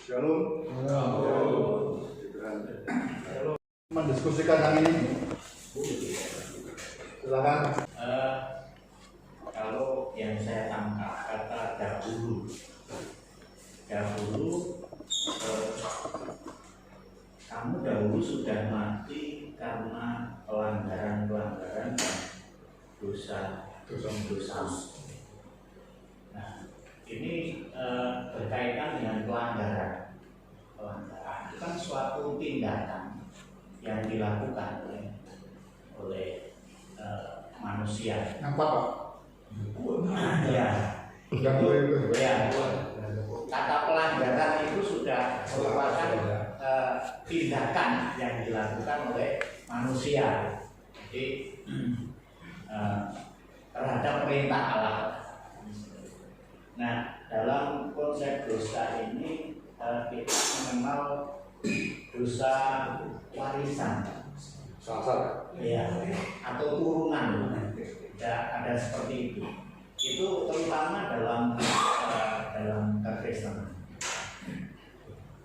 Shalom. Mendiskusikan yang ini. Silakan. Kalau yang saya tangkap kata dahulu, kamu dahulu sudah mati karena pelanggaran dosa. Nah, ini berkaitan dengan pelanggaran. Itu kan suatu tindakan yang dilakukan oleh manusia. Nampak Pak? Ya. Ya. Kata pelanggaran itu sudah merupakan tindakan yang dilakukan oleh manusia. Jadi terhadap perintah Allah. Nah, dalam konsep dosa ini kita mengenal dosa warisan, ya, atau turunan, ada seperti itu. Itu terutama dalam kekristenan.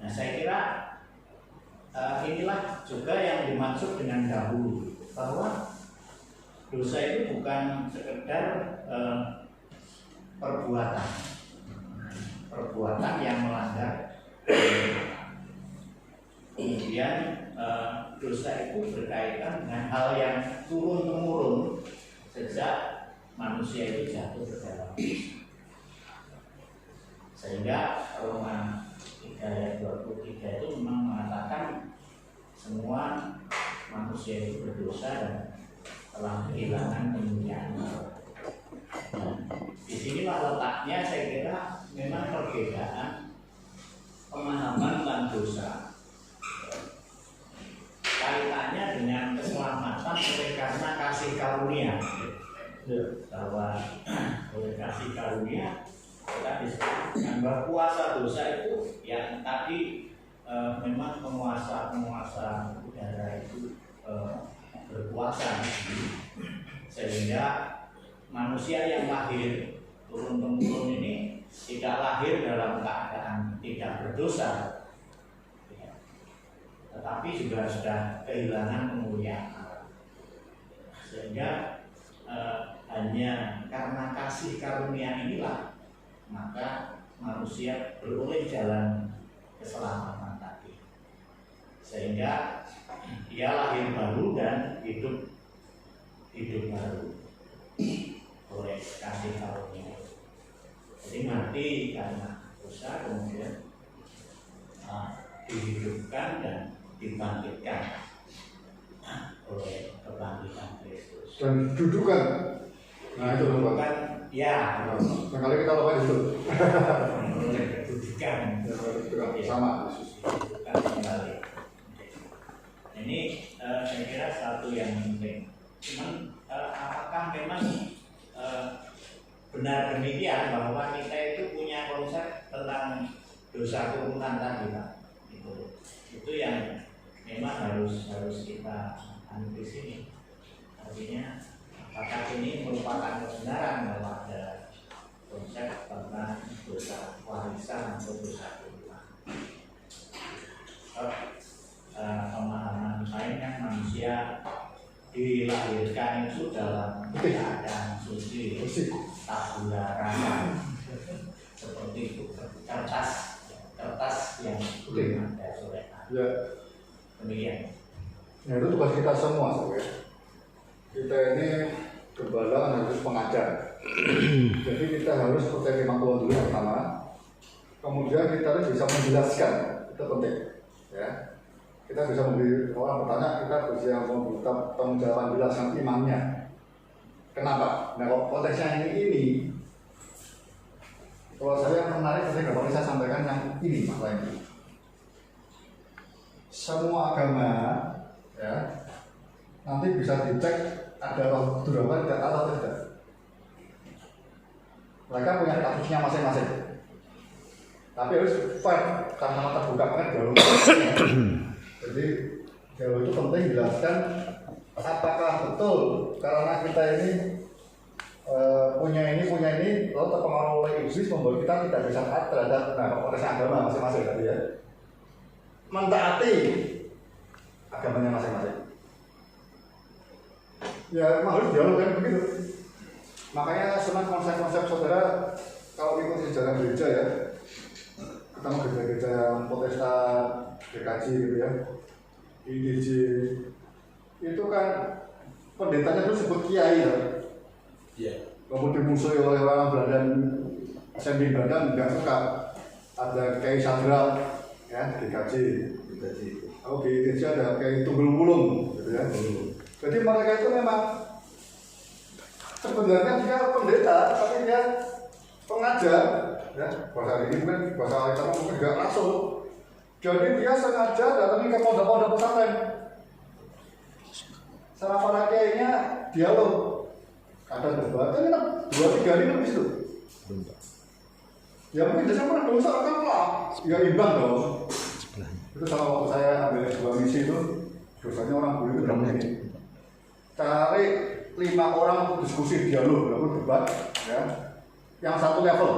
Nah, saya kira inilah juga yang dimaksud dengan dahulu, bahwa dosa itu bukan sekedar perbuatan yang melanggar. Kemudian dosa itu berkaitan dengan hal yang turun-temurun sejak manusia itu jatuh ke dalam dosa. Sehingga Roma 3 ayat 23 itu memang mengatakan semua manusia itu berdosa dan telah kehilangan kemuliaan. Nah, disinilah letaknya saya kira memang perbedaan pemahaman tentang dosa. Kaitannya dengan keselamatan oleh karena kasih karunia. Bahwa oleh kasih karunia kita disebutkan bahwa kuasa dosa itu yang tadi memang penguasa udara itu berkuasa, sehingga manusia yang lahir turun-temurun ini tidak lahir dalam keadaan tidak berdosa, tetapi juga sudah kehilangan kemuliaan Allah. Sehingga hanya karena kasih karunia inilah maka manusia beroleh jalan keselamatan tadi, sehingga dia lahir baru dan hidup baru oleh kasih karunia. Jadi mati karena dosa, kemudian dihidupkan dan dibangkitkan oleh kebangkitan Kristus. Dan dudukan. Nah itu loh Pak. Ya. Nah kali kita lakukan itu. Oleh kedudukan. Sama. Dudukan kembali. Ini saya kira satu yang penting. Cuman apakah memang benar demikian bahwa kita itu punya konsep tentang dosa turunan tadi Pak? Itu yang memang harus kita ambil di sini. Artinya apakah ini merupakan kebenaran bahwa ada konsep tentang dosa warisan atau dosa turunan? Pemahaman lain kan manusia dilahirkan itu dalam keadaan suci, tabula rasa, seperti itu, kertas yang ada solekan. Ya. Demikian. Nah itu tugas kita semua sebenarnya. Kita ini gembala harus pengajar. Jadi kita harus percaya firman Tuhan dulu pertama. Kemudian kita harus bisa menjelaskan, itu penting. Ya. Kita bisa memberi orang bertanya, kita bisa memberi tanggung jawab menjelaskan imannya. Kenapa? Nah kalau konteksnya ini kalau saya menarik, saya boleh saya sampaikan yang ini masalah ini. Semua agama ya nanti bisa dicek ada roh kudus atau tidak. Mereka punya kasusnya masing-masing. Tapi harus fair karena terbuka kan jauh. Jadi jauh itu penting jelaskan apakah betul karena kita ini punya ini, lalu terpengaruh oleh iblis membuat kita tidak bisa taat terhadap konteks agama masing-masing tadi ya. Mentaati agamanya masing-masing. Ya memang harus dialog kan begitu. Makanya senang konsep-konsep saudara kalau ikut sejarah gereja ya, ketemu gereja-gereja yang Protestan, GKJ gitu ya, IDJ, itu kan pendetanya dulu sebut kiai ya. Iya. Kemudian dimusuhi oleh orang Belanda, Assembly Belanda nggak suka. Ada Kiai Sadra, ya GKJ. Oh GKJ ada Kiai Tunggul Wulung, gitu ya. Jadi mereka itu memang sebenarnya dia pendeta, tapi dia pengajar, ya bahasa ini mungkin bahasa kita mungkin nggak rasul. Jadi dia sengaja datang ke pondok-pondok pesantren. Sama para kiainya dialog. Ada debat, ini 2-3 hari lebih situ. Ya mungkin biasanya pernah dosa kan lah, ya imbang dong. Itu sama waktu saya ambil sebuah misi itu, dosanya orang dulu itu berapa ini? Cari 5 orang untuk diskusi dialog, lalu debat, ya, yang satu level.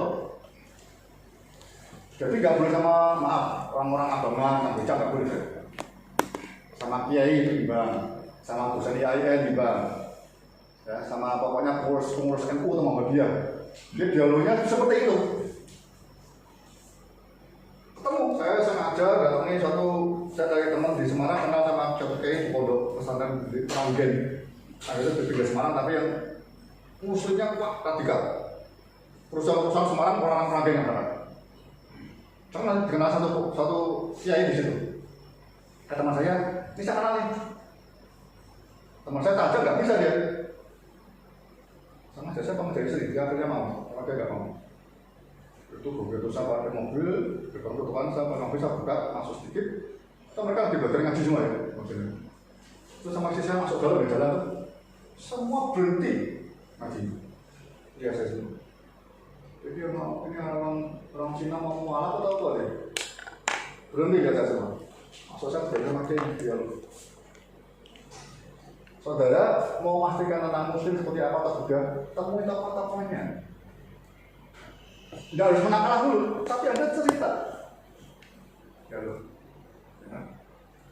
Jadi nggak boleh sama maaf orang-orang abangan, yang becak nggak boleh. Sama kiai itu imbang, sama dosen IAIN imbang. Ya, sama pokoknya pengurus NU atau Muhammadiyah. Dia dialognya seperti itu. Ketemu, saya sengaja datangi saya dari teman di Semarang kenal sama Dr. Kiai di pondok pesantren di Peranggen. Akhirnya berpindah Semarang, tapi yang musuhnya kuat radikal. Perusahaan Semarang orang Peranggen yang berada. Saya kenal satu kiai di situ. Kata teman saya, ini saya kenal nih. Teman saya tajam nggak bisa dia. Sama jasa pengajar istri, dia akhirnya mau, karena dia nggak mau. Itu begitu saya pakai mobil, di peruntukan saya pakai mobil, saya buka, masuk sedikit. Itu mereka dibelajar ngaji semua ya, mobilnya. Terus sama istri saya masuk dalam di jalan itu, semua berhenti ngaji. Iya saya semua. Jadi ini orang Cina mau mualaf atau apa deh? Berhenti ya saya semua. Masuk saya belajar ngaji dialog. Saudara mau memastikan tentang muslim seperti apa atau sudah, temui tokoh-tokohnya. Tidak harus menang kalah dulu, tapi ada cerita. Ya loh,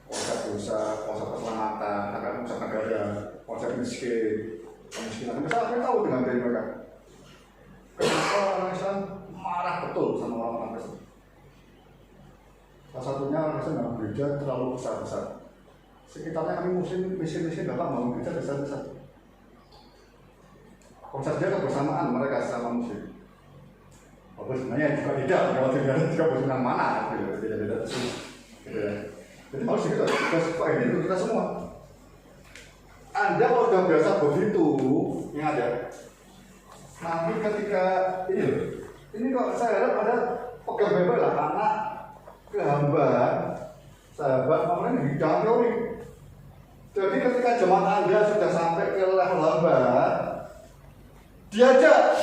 konsep dosa, konsep keselamatan, konsep negara, konsep miskin, kemiskinan. Misalnya kita tahu dengan dari mereka. Kenapa orang Islam marah betul sama orang-orang Kristen? Salah satunya orang Kristen dalam gereja terlalu besar-besar. Sekitarnya kami muslim, miskin-miskin bapak bangun gereja besar-besar. Konsep dia kebersamaan mereka sama muslim. Walaupun sebenarnya juga tidak, kalau tidak juga bersenang mana, beda-beda terus. Jadi harus kita ini untuk kita semua. Anda kalau sudah biasa begitu, yang ada. Nanti ketika ini kok saya harap ada pegang bebek lah, anak ke hamba, sahabat, maknanya jangan teori. Jadi ketika jemaat Anda sudah sampai ke level hamba, diajak,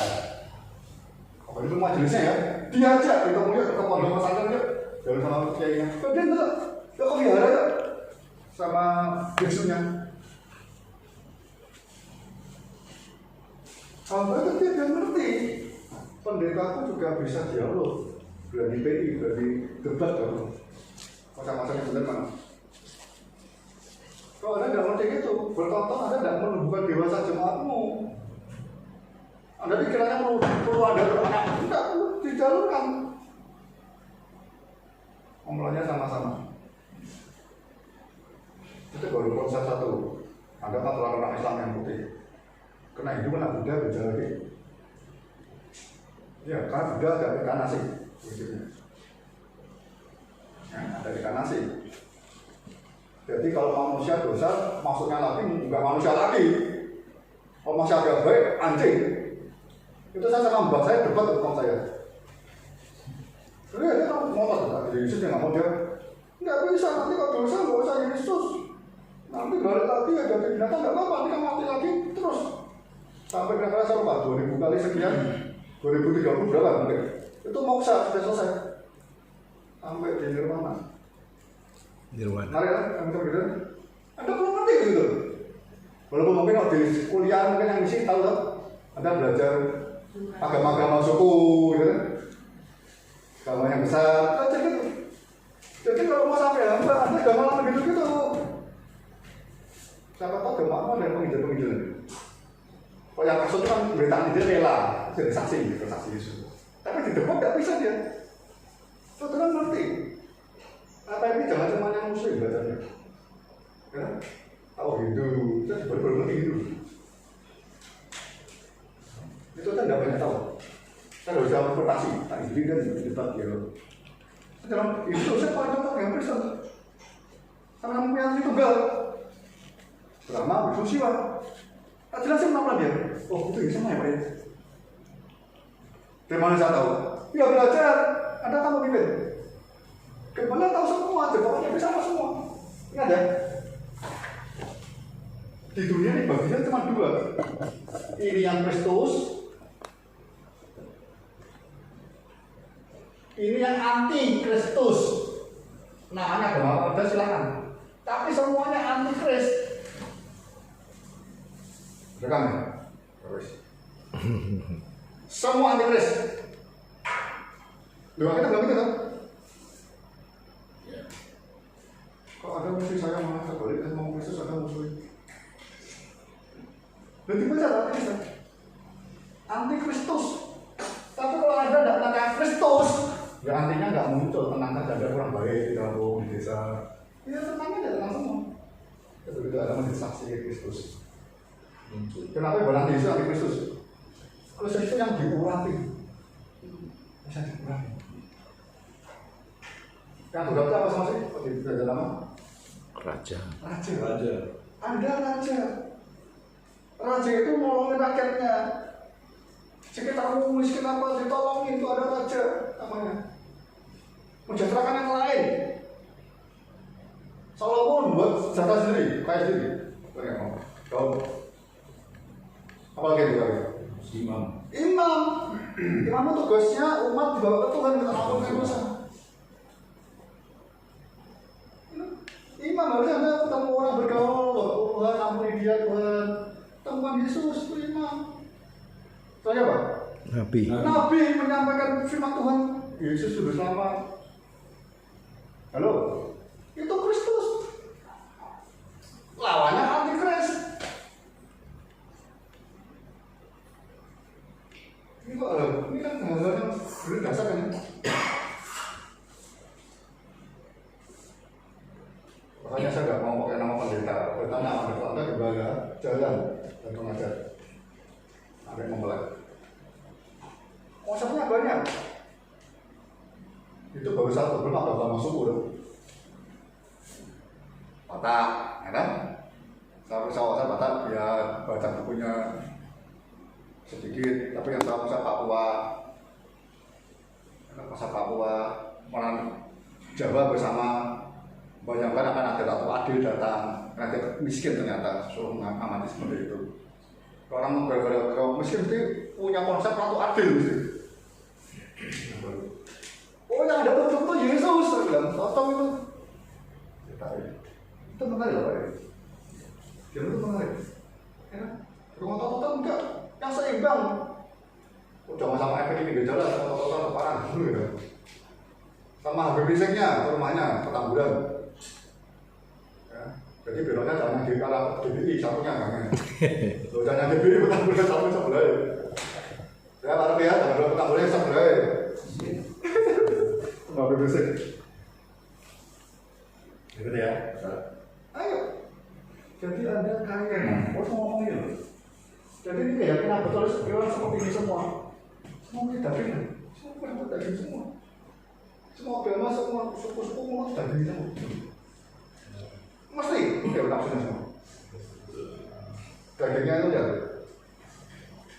apa itu majelisnya ya, diajak kita punya ke pondok pesantren yuk, dari sama kiainya, kemudian ke wihara yuk, sama biksunya. Hamba itu dia ngerti, pendetaku juga bisa dialog, berani PI, berani debat kalau macam-macam yang benar mana. Kalau Anda tidak ngerti itu, bertonton Anda tidak menumbuhkan dewasa jemaatmu. Anda pikirannya perlu ada anak, tidak perlu dijalurkan. Omlanya sama-sama. Itu baru konsep satu. Anda kan orang Islam yang putih. Kena hidup anak Buddha beda lagi. Ya, kan Buddha ada ikan nasi. Ada ikan nasi. Jadi kalau manusia dosa, maksudnya lagi bukan manusia lagi. Kalau masih agak baik, anjing. Itu saya sama mbak saya debat tentang saya. Jadi dia kan ngotot, Yesus dia nggak mau dia. Nggak bisa, nanti kalau dosa nggak usah Yesus. Nanti balik lagi ya jadi binatang nggak apa-apa, nanti kan mati lagi terus. Sampai kira-kira saya lupa 2000 kali sekian, 2030 berapa mungkin. Itu moksa sudah selesai. Sampai di Nirwana. Nirwana. Mari kan, kami berbeda. Anda belum ngerti gitu. Walaupun mungkin kalau di kuliah mungkin yang isi tahu kan. Anda belajar agama-agama suku, gitu kan? Agama yang besar, belajar gitu. Jadi kalau mau sampai hamba, Anda jangan malah begitu-gitu. Siapa tahu agama ada penginjil-penginjil. Kalau yang maksud kan berita ini rela jadi saksi, gitu, saksi Yesus. Tapi di depan tidak bisa dia. Saudara ngerti. Apa ini jangan cuma yang muslim belajarnya. Ya? Tahu Hindu, saya benar-benar ngerti Hindu. Itu kan tidak banyak tahu. Saya harus jawab interpretasi, tak izin kan debat ya. Dalam itu saya paling contoh yang Kristen. Karena punya tunggal. Drama berfungsi lah. Tak jelasin kenapa dia. Oh itu ya sama ya Pak ya. Dari mana saya tahu? Ya belajar. Anda tahu pimpin. Kemana tahu semua, pokoknya bisa semua. Ingat ya. Di dunia ini bagian cuma dua. Ini yang Kristus. Ini yang anti Kristus. Namanya agama apa silakan. Tapi semuanya anti Kristus. Rekam ya? Terus. Semua anti Kristus. Doa kita bilang gitu kan? Kok ada musuh saya malah terbalik dan mau Kristus ada musuh. Berarti baca anti Kristus. Anti Kristus. Tapi kalau Anda tidak menangkap Kristus, ya artinya nggak muncul tenang saja, ada orang baik di kampung, di desa. Ya tenang aja, tenang semua. Itu ada menjadi saksi Kristus. Kenapa bukan anti Yesus, anti Kristus? Kristus itu yang diurapi, bisa dikurangi. Yang berarti apa sama sih? Di belajar nama? Raja. Raja. Anda raja. Raja itu nolongin rakyatnya. Sekitarmu miskin apa ditolongin, itu ada raja namanya. Mensejahterakan yang lain. Solomon buat senjata sendiri, kaya sendiri. Kau apa lagi itu? Imam itu tugasnya umat dibawa ke Tuhan untuk mengampunkan dosa. Imam harusnya Anda ketemu orang bergaul, Tuhan ampuni dia Tuhan. Temukan Yesus itu imam. Soalnya apa? Nabi menyampaikan firman Tuhan. Yesus sudah selamat. Halo? Itu Kristus. Lawannya antikris. Ini kan hal-hal yang berdasar kan? Makanya saya nggak mau pakai nama pendeta. Bertanya Anda gembala, jalan dan mengajar. Sampai memulai. Konsepnya banyak. Itu baru satu, belum agama suku. Batak, ya kan? Saya Batak, ya baca bukunya sedikit, tapi yang saya Papua, bahasa Papua, orang Jawa bersama bayangkan akan ada Ratu Adil datang, nanti miskin ternyata, suruh mengamati seperti itu. Orang gara-gara miskin itu punya konsep Ratu Adil mesti. Oh yang ada betul-betul Yesus, saya bilang, totong itu. Itu menarik loh Pak. Dia itu menarik. Ya, rumah total enggak, yang seimbang. Jangan sama efek ini gejala, total parah dulu ya. Sama habis listriknya, rumahnya, Petamburan. Ya, jadi beloknya jangan di arah DBI, satunya enggaknya. Loh jangan DBI, Petamburan satu sebelah. Ya kalau lihat, jangan Petamburan sebelah. Habis listrik. Gitu ya. Ayo. Jadi Anda kaya, harus ngomongin loh. Jadi ini keyakinan betul seperti ini semua. Semua kita daging, semua daging semua. Semua agama, semua suku-suku semua daging semua. Mesti, udah nafsunya semua. Dagingnya itu ya.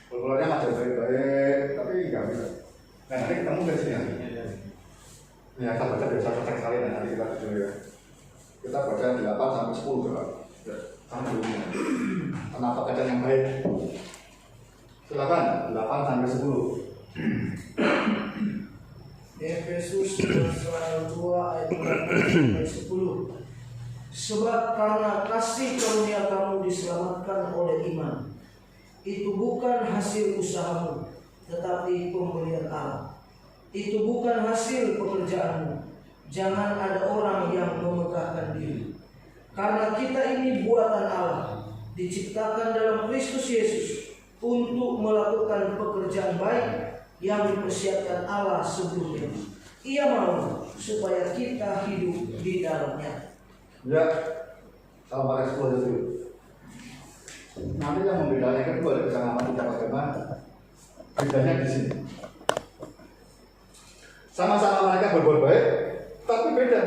Pulaunya macam baik-baik, tapi nggak bisa. Nah nanti ketemu dari sini nanti. Ya kita baca biasa cek sekali nanti kita tujuh ya. Kita baca 8 sampai 10 coba. Sama dulu. Kenapa kacang yang baik? Silakan 8 sampai 10. Efesus pasal 2 ayat 8 sampai 10. Sebab karena kasih karunia kamu diselamatkan oleh iman. Itu bukan hasil usahamu, tetapi pemberian Allah. Itu bukan hasil pekerjaanmu. Jangan ada orang yang memegahkan diri. Karena kita ini buatan Allah, diciptakan dalam Kristus Yesus untuk melakukan pekerjaan baik yang dipersiapkan Allah sebelumnya. Ia mau supaya kita hidup di dalamnya. Ya, kalau pada sekolah itu. Nanti yang membedakan kedua dari kesamaan kita bagaimana? Bedanya di sini. Sama-sama mereka berbuat baik, tapi beda.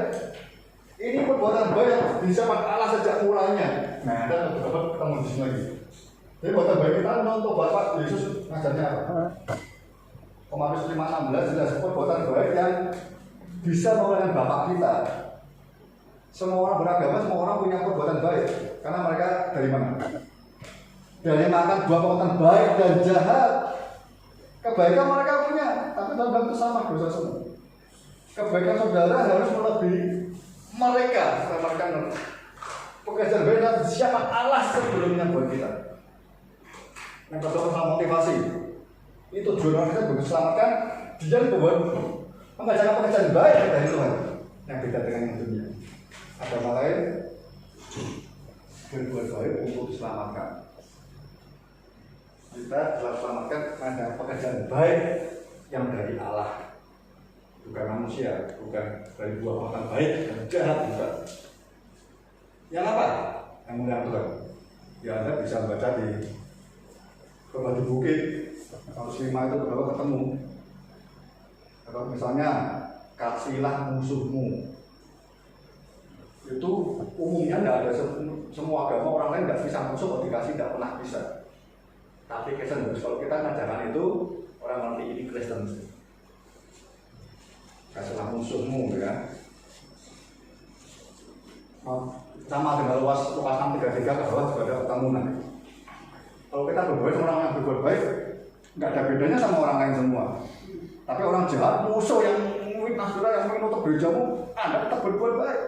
Ini perbuatan baik yang disiapkan Allah sejak mulanya. Nah, dan dapat ketemu di sini lagi. Jadi perbuatan baik kita nonton Bapak Yesus ngajarnya apa? Komandos 5:16 jelas perbuatan baik yang bisa menggunakan Bapak kita. Semua orang beragama, semua orang punya perbuatan baik. Karena mereka dari mana? Dari makan buah perbuatan baik dan jahat. Kebaikan mereka punya, tapi dalam itu sama dosa semua. Kebaikan saudara harus melebihi mereka. Mereka pekerjaan baik dan siapa Allah sebelumnya buat kita. Yang kedua masalah motivasi. Itu tujuan kita untuk diselamatkan. Dia membuat mengajarkan pekerjaan baik dari Tuhan. Yang beda dengan yang dunia. Agama lain berbuat baik untuk diselamatkan. Kita telah selamatkan ada pekerjaan baik yang dari Allah, bukan manusia, bukan dari buah perbuatan baik dan jahat, bukan. Yang apa? Yang mulia Tuhan. Ya Anda bisa baca di Batu Bukit, Paulus 5 itu berapa ketemu. Atau misalnya kasihilah musuhmu. Itu umumnya tidak ada semua agama orang lain tidak bisa musuh, kalau dikasih tidak pernah bisa. Tapi Kristen kalau kita ngajarkan itu orang nanti ini Kristen. Kasihlah musuhmu, ya. Sama dengan Lukas 6:33 ke bawah juga ada ketemuan. Kalau kita berbuat sama orang yang berbuat baik, nggak ada bedanya sama orang lain semua. Tapi orang jahat, musuh yang fitnah saudara, yang menutup gerejamu, Anda tetap berbuat baik.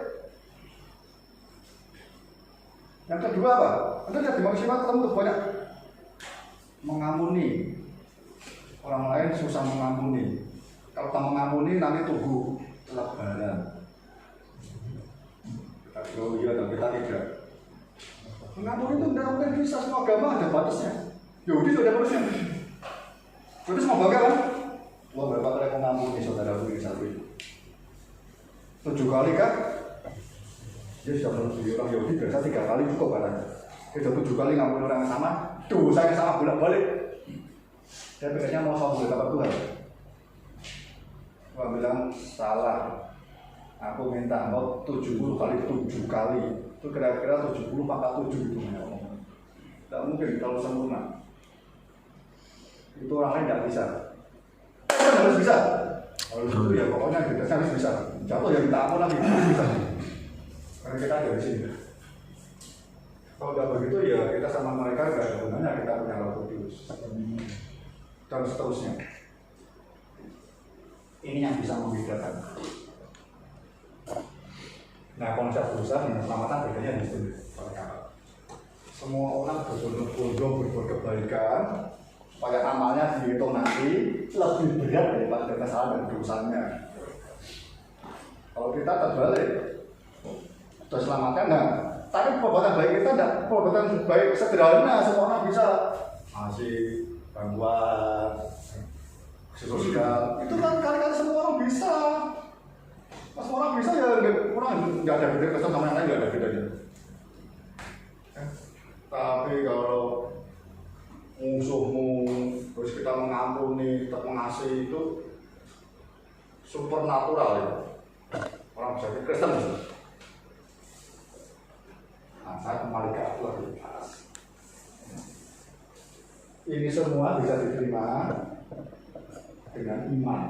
Yang kedua apa? Anda lihat di maksimal ketemu tuh banyak mengampuni. Orang lain susah mengampuni. Kalau tak mengampuni nanti tunggu lebaran. Kita bilang iya dan kita tidak. Mengampuni itu tidak mungkin bisa, semua agama ada batasnya. Yahudi sudah ada batasnya. Berarti semua bangga kan? Wah, berapa kali mengampuni saudara ini satu itu? 7 kali kan? Dia sudah menuju orang Yahudi biasa 3 kali cukup katanya. Dia sudah 7 kali ngampuni orang yang sama, dosa yang sama bolak-balik. Dia pikirnya mau sama dapat Tuhan. Tuhan bilang salah. Aku minta mau 70 kali 7 kali. Itu kira-kira 70 maka 7 itu ngomong. Tidak mungkin kalau sempurna. Itu orang lain tidak bisa. Kan harus bisa. Harus itu ya pokoknya kita harus bisa. Jatuh ya minta ampun lagi harus bisa. Karena kita ada di sini. Kalau tidak begitu ya kita sama mereka tidak ada gunanya, kita punya Roh Kudus. Dan seterusnya. Ini yang bisa membedakan. Nah, konsep dosa dan keselamatan bedanya di sini. Semua orang berbondong-bondong berbuat kebaikan supaya amalnya dihitung nanti lebih berat daripada kesalahan dan dosanya. Kalau kita terbalik, sudah selamatkan, nah, tapi perbuatan baik kita tidak perbuatan baik sederhana, semua orang bisa ngasih bantuan sosial, itu kan kali-kali semua orang bisa. Pas semua orang bisa ya orang nggak ada beda Kristen sama yang lain, nggak ada bedanya. Tapi kalau musuhmu terus kita mengampuni, tetap mengasihi itu supernatural ya. Orang bisa jadi Kristen. Nah, saya kembali ke aktualitas. Ini semua bisa diterima dengan iman.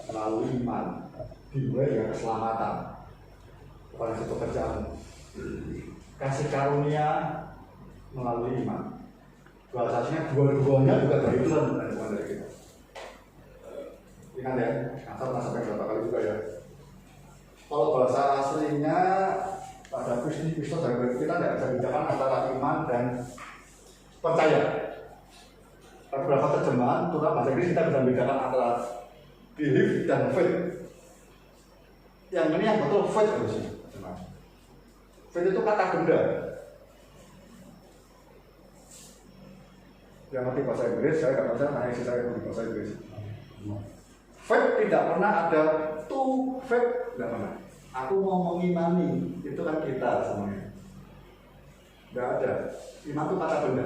Melalui iman dimulai dengan keselamatan kepada satu pekerjaan, kasih karunia melalui iman. Bahasanya dua-duanya juga dari Tuhan, bukan dari kita. Ingat ya, asal pernah sampai berapa kali juga ya. Kalau bahasa aslinya pada Kristus dari kita tidak bisa bedakan antara iman dan percaya. Beberapa terjemahan, terutama bahasa Inggris kita bisa membedakan antara belief dan faith. Yang ini yang betul faith harusnya. Faith itu kata benda. Yang ngerti bahasa Inggris, saya nggak percaya, nah isi saya di bahasa Inggris. Faith tidak pernah ada to faith, tidak pernah. Aku mau mengimani, itu kan kita semuanya. Tidak ada. Iman itu kata benda.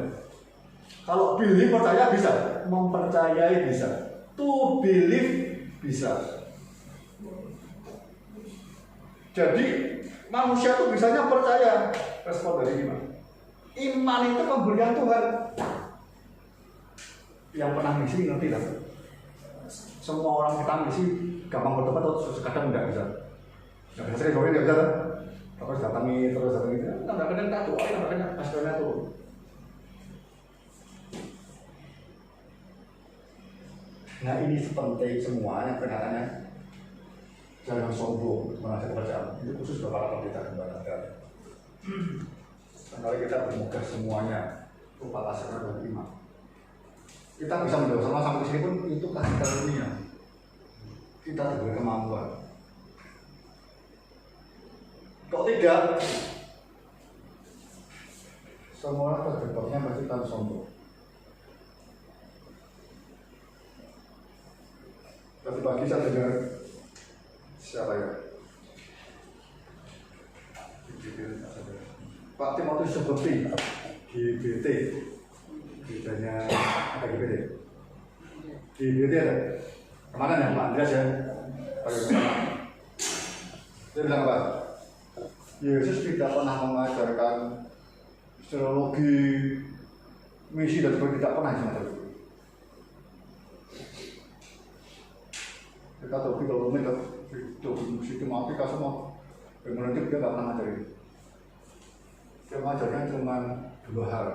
Kalau believe percaya bisa, mempercayai bisa, to believe bisa. Jadi manusia itu bisanya percaya. Respon dari iman. Iman itu pemberian Tuhan. Yang pernah misi ngerti lah. Semua orang kita misi gampang bertobat atau kadang enggak bisa. Enggak bisa sering enggak bisa. Terus datangi enggak kena tak doain, enggak kena pastornya tuh. Nah ini penting semua yang kenyataannya jangan sombong mengasih kepercayaan. Itu khusus buat para pendeta gembala. Kalau kita bermegah semuanya rupa kasarnya dan iman. Kita bisa menjawab sama sampai sini pun itu kasih karunia. Kita diberi kemampuan. Kok tidak? Semua orang terjebaknya pasti tanpa sombong. Tadi pagi saya dengar siapa ya? Pak Timotius seperti GBT, bedanya apa GBT? GBT ada. Kemana ya Pak Andreas ya? Dia bilang apa? Yesus tidak pernah mengajarkan teologi, misi dan sebagainya, tidak pernah semacam itu. Kita tahu kalau rumit itu mati kita semua kemudian dia nggak pernah ngajarin. Dia mengajarkan cuma dua hal.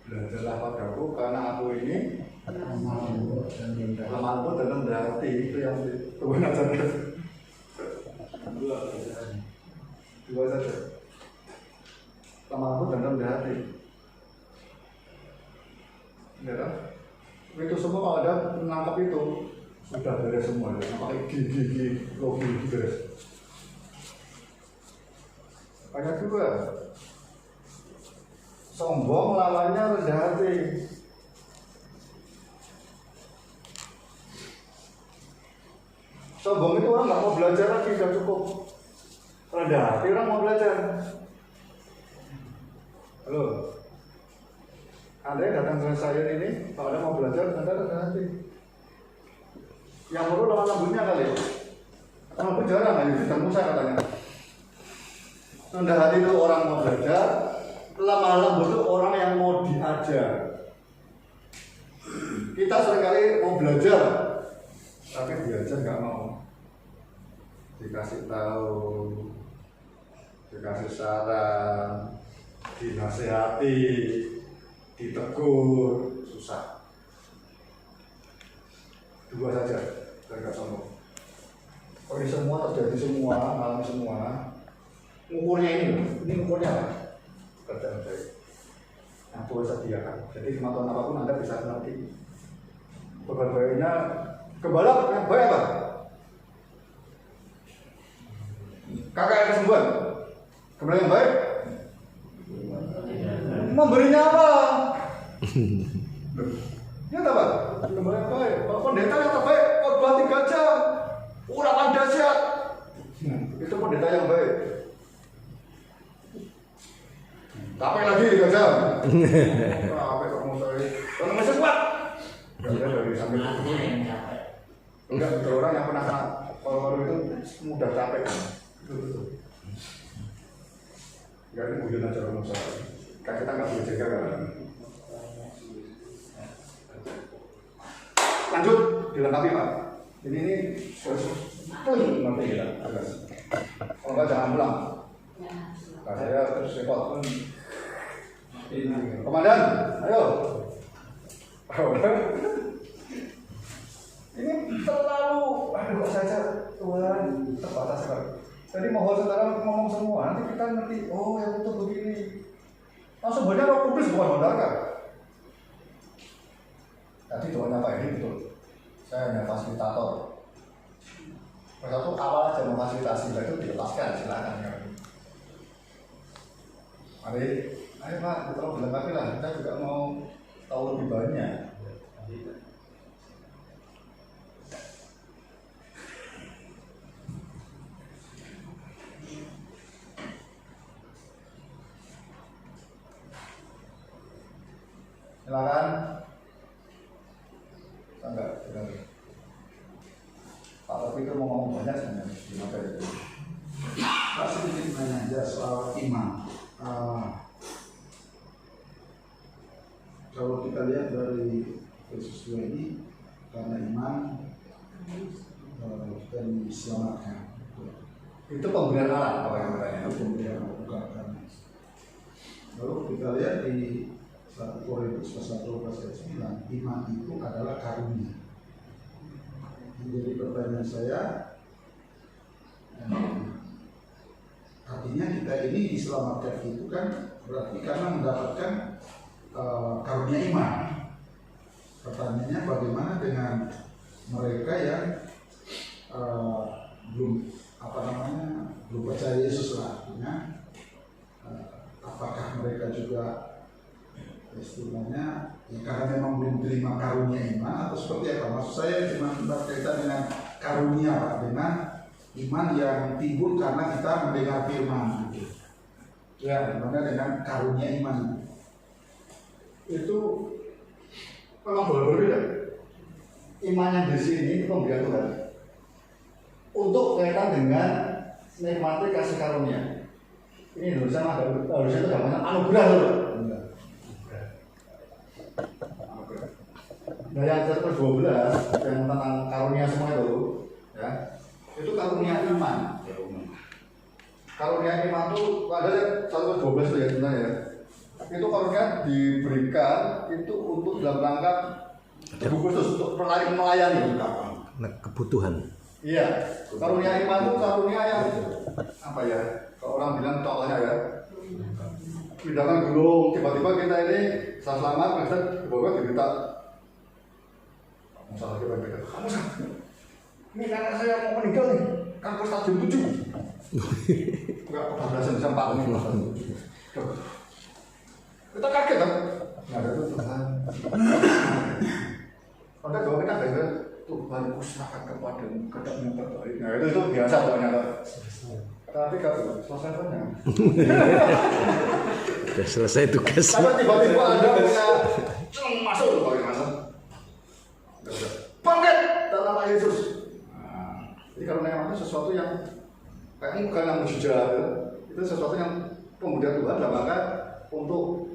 Belajarlah padaku karena aku ini lemah lembut dan rendah hati. Itu yang Tuhan ajarkan. Dua saja. Lemah lembut dan rendah hati. Ya, itu semua kalau ada menangkap itu sudah beres semua, pakai gigi beres. Banyak juga. Sombong lawannya rendah hati. Sombong itu orang nggak mau belajar lagi, sudah cukup. Rendah hati orang mau belajar. Halo, Anda yang datang ke saya ini, kalau Anda mau belajar, Anda rendah hati. Yang perlu lemah lembutnya kali. Lemah lembut jarang, itu dan Musa katanya. Rendah hati itu orang mau belajar, lemah lembut itu orang yang mau diajar. Kita seringkali mau belajar, tapi diajar nggak mau. Dikasih tahu, dikasih saran, dinasehati, ditegur, susah. Dua saja, dan nggak sombong. Kalau ini semua terjadi semua, alami semua. Ukurnya ini ukurnya apa? Kerjaan baik. Yang Tuhan sediakan. Jadi kemampuan apapun Anda bisa mengerti. Beban baiknya gembala yang baik apa? Kakak yang kesembuhan. Gembala yang baik. Memberinya apa? Ya tak Pak? Gembala yang baik. Kalau pendeta yang terbaik, khotbah 3 jam, urapan dahsyat. Itu pendeta yang baik. Capek lagi 3 jam. Capek kok mau saya. Kalau masih kuat. Enggak dari sampai itu. Enggak betul orang yang pernah kalau itu mudah capek. Betul. Enggak ini bukan acara masalah. Kan kita enggak boleh jaga kan. Lanjut dilengkapi Pak. Ini nanti kita agas. Kalau enggak jangan pulang. Nah, saya terus repot. Komandan, ayo. Ini terlalu, kok saja Tuhan terbatas sekali. Jadi mohon saudara ngomong semua, nanti kita ngerti. Oh, yang itu begini. sumbernya Roh Kudus bukan Hondarka. Tadi doanya Pak Edi betul. Saya hanya fasilitator. Satu awal aja memfasilitasi, itu dilepaskan, silakan ya. Mari, ayo Pak, kita mau dilengkapi lah. Kita juga mau tahu lebih banyak. Silakan. Enggak, enggak. Pak Tapi itu mau ngomong banyak sebenarnya di materi itu. Pak sedikit nanya aja soal iman. Kalau kita lihat dari Yesus ini, karena iman kita diselamatkan. Itu pemberian Allah apa yang bertanya? Itu pemberian bukan. Lalu kita lihat di 1 Korintus pasal 12 ayat 9, iman itu adalah karunia. Jadi pertanyaan saya, artinya kita ini diselamatkan itu kan berarti karena mendapatkan karunia iman. Pertanyaannya bagaimana dengan mereka yang belum percaya Yesus lah, artinya apakah mereka juga istilahnya ya, karena memang belum terima karunia iman atau seperti apa? Maksud saya cuma berkaitan dengan karunia Pak, dengan iman yang timbul karena kita mendengar firman gitu. Ya, bagaimana dengan karunia iman itu memang berbeda. Iman yang di sini itu pemberian Tuhan untuk kaitan dengan nikmati kasih karunia. Ini harusnya itu namanya anugerah loh. Nah yang ke-12 yang tentang karunia semua itu, ya, itu karunia iman. Karunia iman itu ada 1-12 itu ya sebenarnya. Itu karunia diberikan itu untuk dalam rangka khusus untuk melayani kebutuhan. Iya, karunia iman itu karunia yang apa ya? Kalau orang bilang contohnya ya, pindahkan gunung, tiba-tiba kita ini setelah selamat, kita dibawa diminta masalah kita berkata, kamu sakit. Ini karena saya mau meninggal nih, kanker stadium 7. Enggak, kebablasan bisa 4 nih. Kita kaget kan? Nah, itu Tuhan. Maka kalau kita bilang, Tuhan usahakan kepada kedap yang terbaik. Nah, itu biasa ternyata. Tapi kalau selesai tanya. Sudah selesai tugas. Kalau tiba-tiba ada punya masuk tuh pakai masuk. Bangkit dalam nama Yesus. Nah, jadi karunia iman itu sesuatu yang kayak bukan yang mujizat, itu sesuatu yang pemberian Tuhan dalam rangka untuk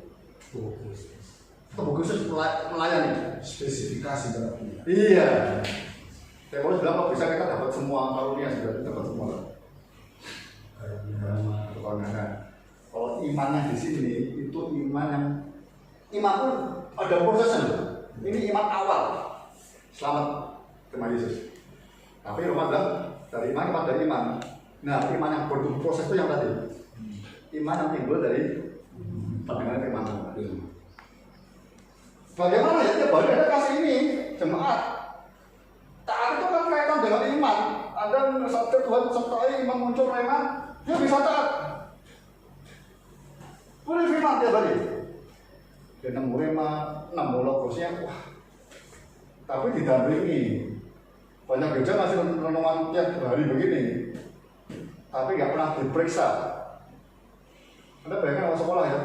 khusus melayani. Spesifikasi berarti. Iya. Saya mau bilang kalau bisa kita dapat semua karunia sudah dapat semua. Karunia. Kalau imannya di sini itu iman yang iman pun ada prosesnya loh. Ini iman awal selamat terima Yesus. Tapi Roma bilang dari iman kepada iman. Nah iman yang berproses itu yang tadi. Iman yang timbul dari pendengaran firman Tuhan. Bagaimana ya tiap hari ada kasih ini jemaat. Taat itu kan kaitan dengan iman. Anda sadar Tuhan sertai iman muncul rema, dia bisa taat. Boleh firman tiap hari. Dia nemu rema, nemu logosnya, wah. Tapi didampingi. Banyak gereja masih renungan tiap hari begini. Tapi nggak pernah diperiksa. Anda bayangkan awal sekolah ya,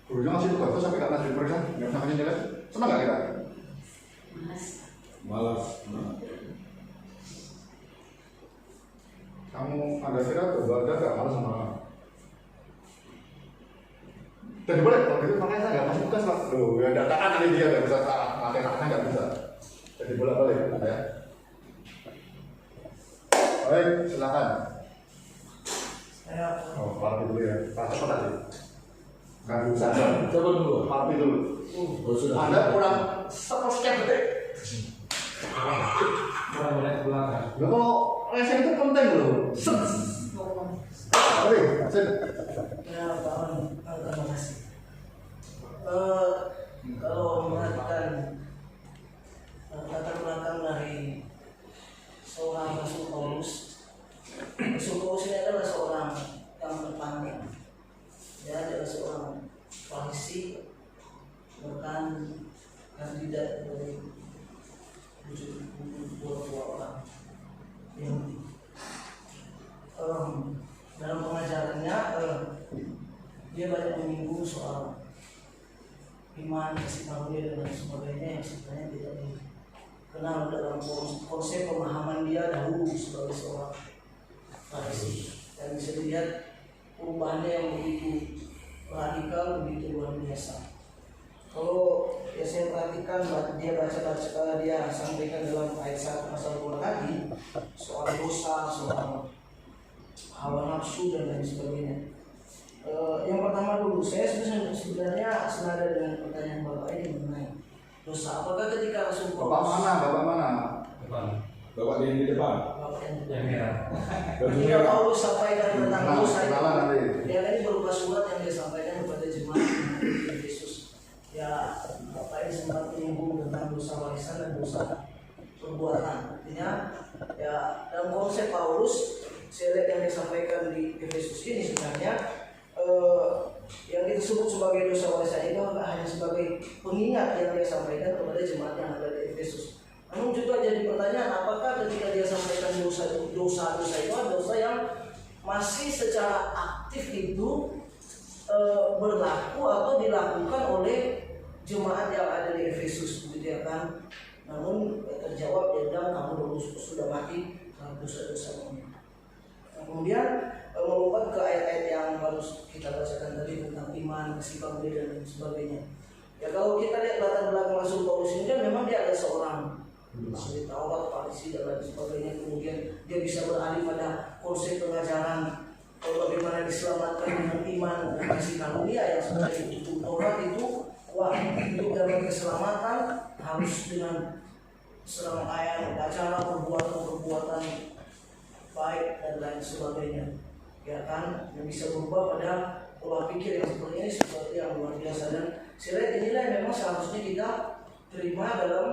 gurunya ngasih tugas terus sampai nggak pernah diperiksa, nggak pernah kasih nilai. Senang nggak kita? Malas. Kamu Anda kira beribadah nggak malas sama? Jadi boleh, kalau gitu makanya saya nggak kasih tugas Pak. Loh, ya datakan kali dia nggak bisa taat, matematikanya nggak bisa. Jadi bolak-balik ya. Baik, silakan. Oh, Pak dulu ya. Pak apa tadi? Nggak bisa. Coba dulu. Pak dulu. Oh, sudah. Anda kurang sepersekian detik. Kurang banyak belakang. Loh, kalau racing itu penting loh. Oke, Ya, Pak, terima kasih. Kalau memperhatikan latar belakang dari seorang Rasul Paulus ini adalah seorang yang terpandang. Dia adalah seorang Farisi, bahkan kandidat dari 72 orang Yahudi. Dalam pengajarannya dia banyak menyinggung soal iman, kasih karunia dan lain sebagainya yang sebenarnya tidak dikenal dalam konsep pemahaman dia dahulu sebagai seorang Farisi. Dan bisa dilihat perubahannya yang begitu radikal, begitu luar biasa. Kalau ya saya perhatikan dia baca dia sampaikan dalam ayat 1 pasal 2 tadi soal dosa, soal hawa nafsu dan lain sebagainya. Yang pertama dulu, saya sebenarnya senada dengan pertanyaan Bapak ini mengenai dosa. Apakah ketika Rasul Paulus? Bapak mana? Bapak di depan. Bapak Yang merah. Ketika Paulus sampaikan tentang dosa nanti. dia ini berupa surat yang dia sampaikan kepada jemaat di Yesus. Ya, Bapak ini sempat menyinggung tentang dosa warisan dan dosa perbuatan. Artinya, ya dalam konsep Paulus, saya lihat yang disampaikan di Efesus ini sebenarnya yang disebut sebagai dosa warisan itu hanya sebagai pengingat yang dia sampaikan kepada jemaat yang ada di Efesus. Namun juga jadi pertanyaan, apakah ketika dia sampaikan dosa itu adalah dosa yang masih secara aktif itu berlaku atau dilakukan oleh jemaat yang ada di Efesus, begitu ya kan? Namun terjawab dia bilang kamu dulu sudah mati dalam dosa-dosamu. Kemudian melompat ke ayat-ayat yang baru kita bacakan tadi tentang iman, kasih karunia dan lain sebagainya. Ya kalau kita lihat latar belakang Rasul Paulus ini kan memang dia adalah seorang ahli Taurat, Farisi dan lain sebagainya. Kemudian dia bisa beralih pada konsep pengajaran bagaimana diselamatkan dengan iman dan kasih karunia yang sebenarnya itu Taurat itu untuk dapat keselamatan harus dengan serangkaian acara perbuatan baik dan lain sebagainya, ya kan, yang bisa berubah pada pola pikir yang seperti ini seperti yang luar biasa. Dan saya lihat inilah yang memang seharusnya kita terima dalam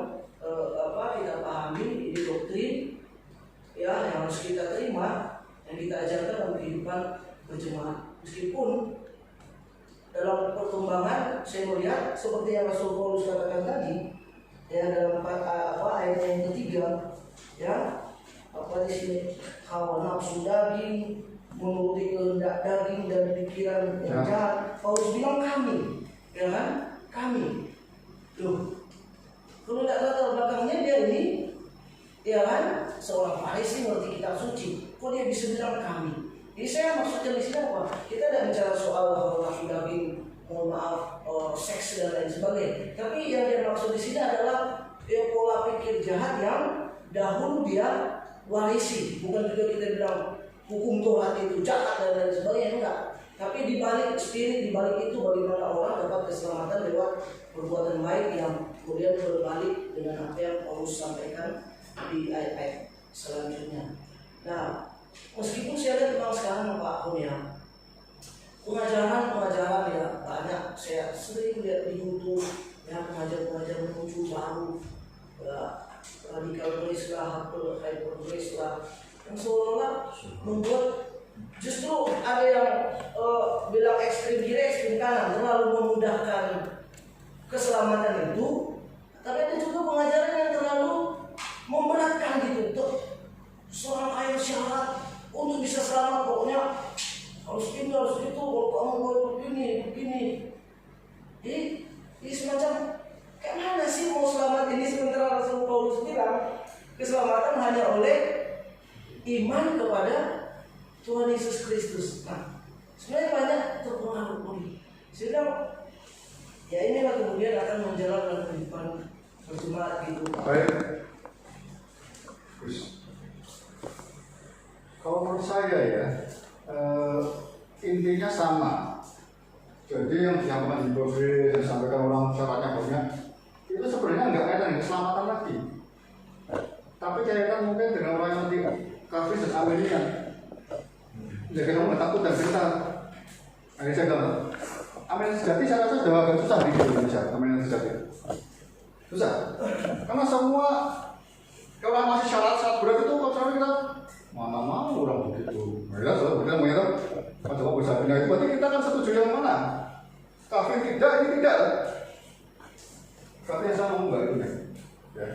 kita pahami ini doktrin ya yang harus kita terima, yang kita ajarkan dalam kehidupan berjemaat. Meskipun dalam perkembangan saya melihat seperti yang Rasul Paulus katakan tadi ya dalam ayat yang ketiga ya di sini hawa nafsu daging, menuruti kehendak daging dan pikiran yang jahat. Paulus bilang kami, ya kan? Kami. Tuh. Kalau tidak latar belakangnya dia ini, ya kan? Seorang Farisi mengerti kitab suci. Kok dia bisa bilang kami? Jadi saya maksudnya di sini apa? Kita tidak bicara soal hawa nafsu daging, mohon maaf, seks dan lain sebagainya. Tapi yang dia maksud di sini adalah pola pikir jahat yang dahulu dia warisi. Bukan juga kita bilang hukum Taurat itu jahat dan lain sebagainya, enggak. Tapi di balik spirit, di balik itu bagaimana orang dapat keselamatan lewat perbuatan baik yang kemudian berbalik dengan apa yang Paulus sampaikan di ayat-ayat selanjutnya. Nah, meskipun saya lihat memang sekarang Pak Kun ya, pengajaran ya banyak. Saya sering lihat di YouTube ya pengajaran muncul baru ya, radikal grace lah, hyper grace lah, yang seolah-olah membuat justru ada yang bilang ekstrim kiri, ekstrim kanan, terlalu memudahkan keselamatan itu. Tapi ada juga pengajaran yang terlalu memberatkan gitu. Untuk seorang ayat syarat untuk bisa selamat pokoknya harus ini, harus itu, kalau kamu mau begini. Ini semacam kayak mana sih mau selamat ini, sementara Rasul Paulus bilang keselamatan hanya oleh iman kepada Tuhan Yesus Kristus. Nah, sebenarnya banyak terpengaruh pun. Saya bilang, ya inilah kemudian akan menjalankan kehidupan berjemaat gitu. Baik. Kalau menurut saya ya, intinya sama. Jadi yang disampaikan di Bogor dan disampaikan orang syaratnya banyak, itu sebenarnya nggak kaitan dengan keselamatan lagi. Tapi kaitan mungkin dengan orang yang nanti kafir dan Armenia. Jadi kamu takut dan gentar. Ini saya bilang, Amin sejati saya rasa sudah agak susah di Indonesia, amin sejati. Susah. Karena semua kalau masih syarat berat itu kalau kita mana mau orang begitu. Ya, soalnya kita mengira coba bisa pindah itu berarti kita kan setuju yang mana? Kafir tidak, ini tidak. Tapi yang saya mau enggak itu nih. Ya.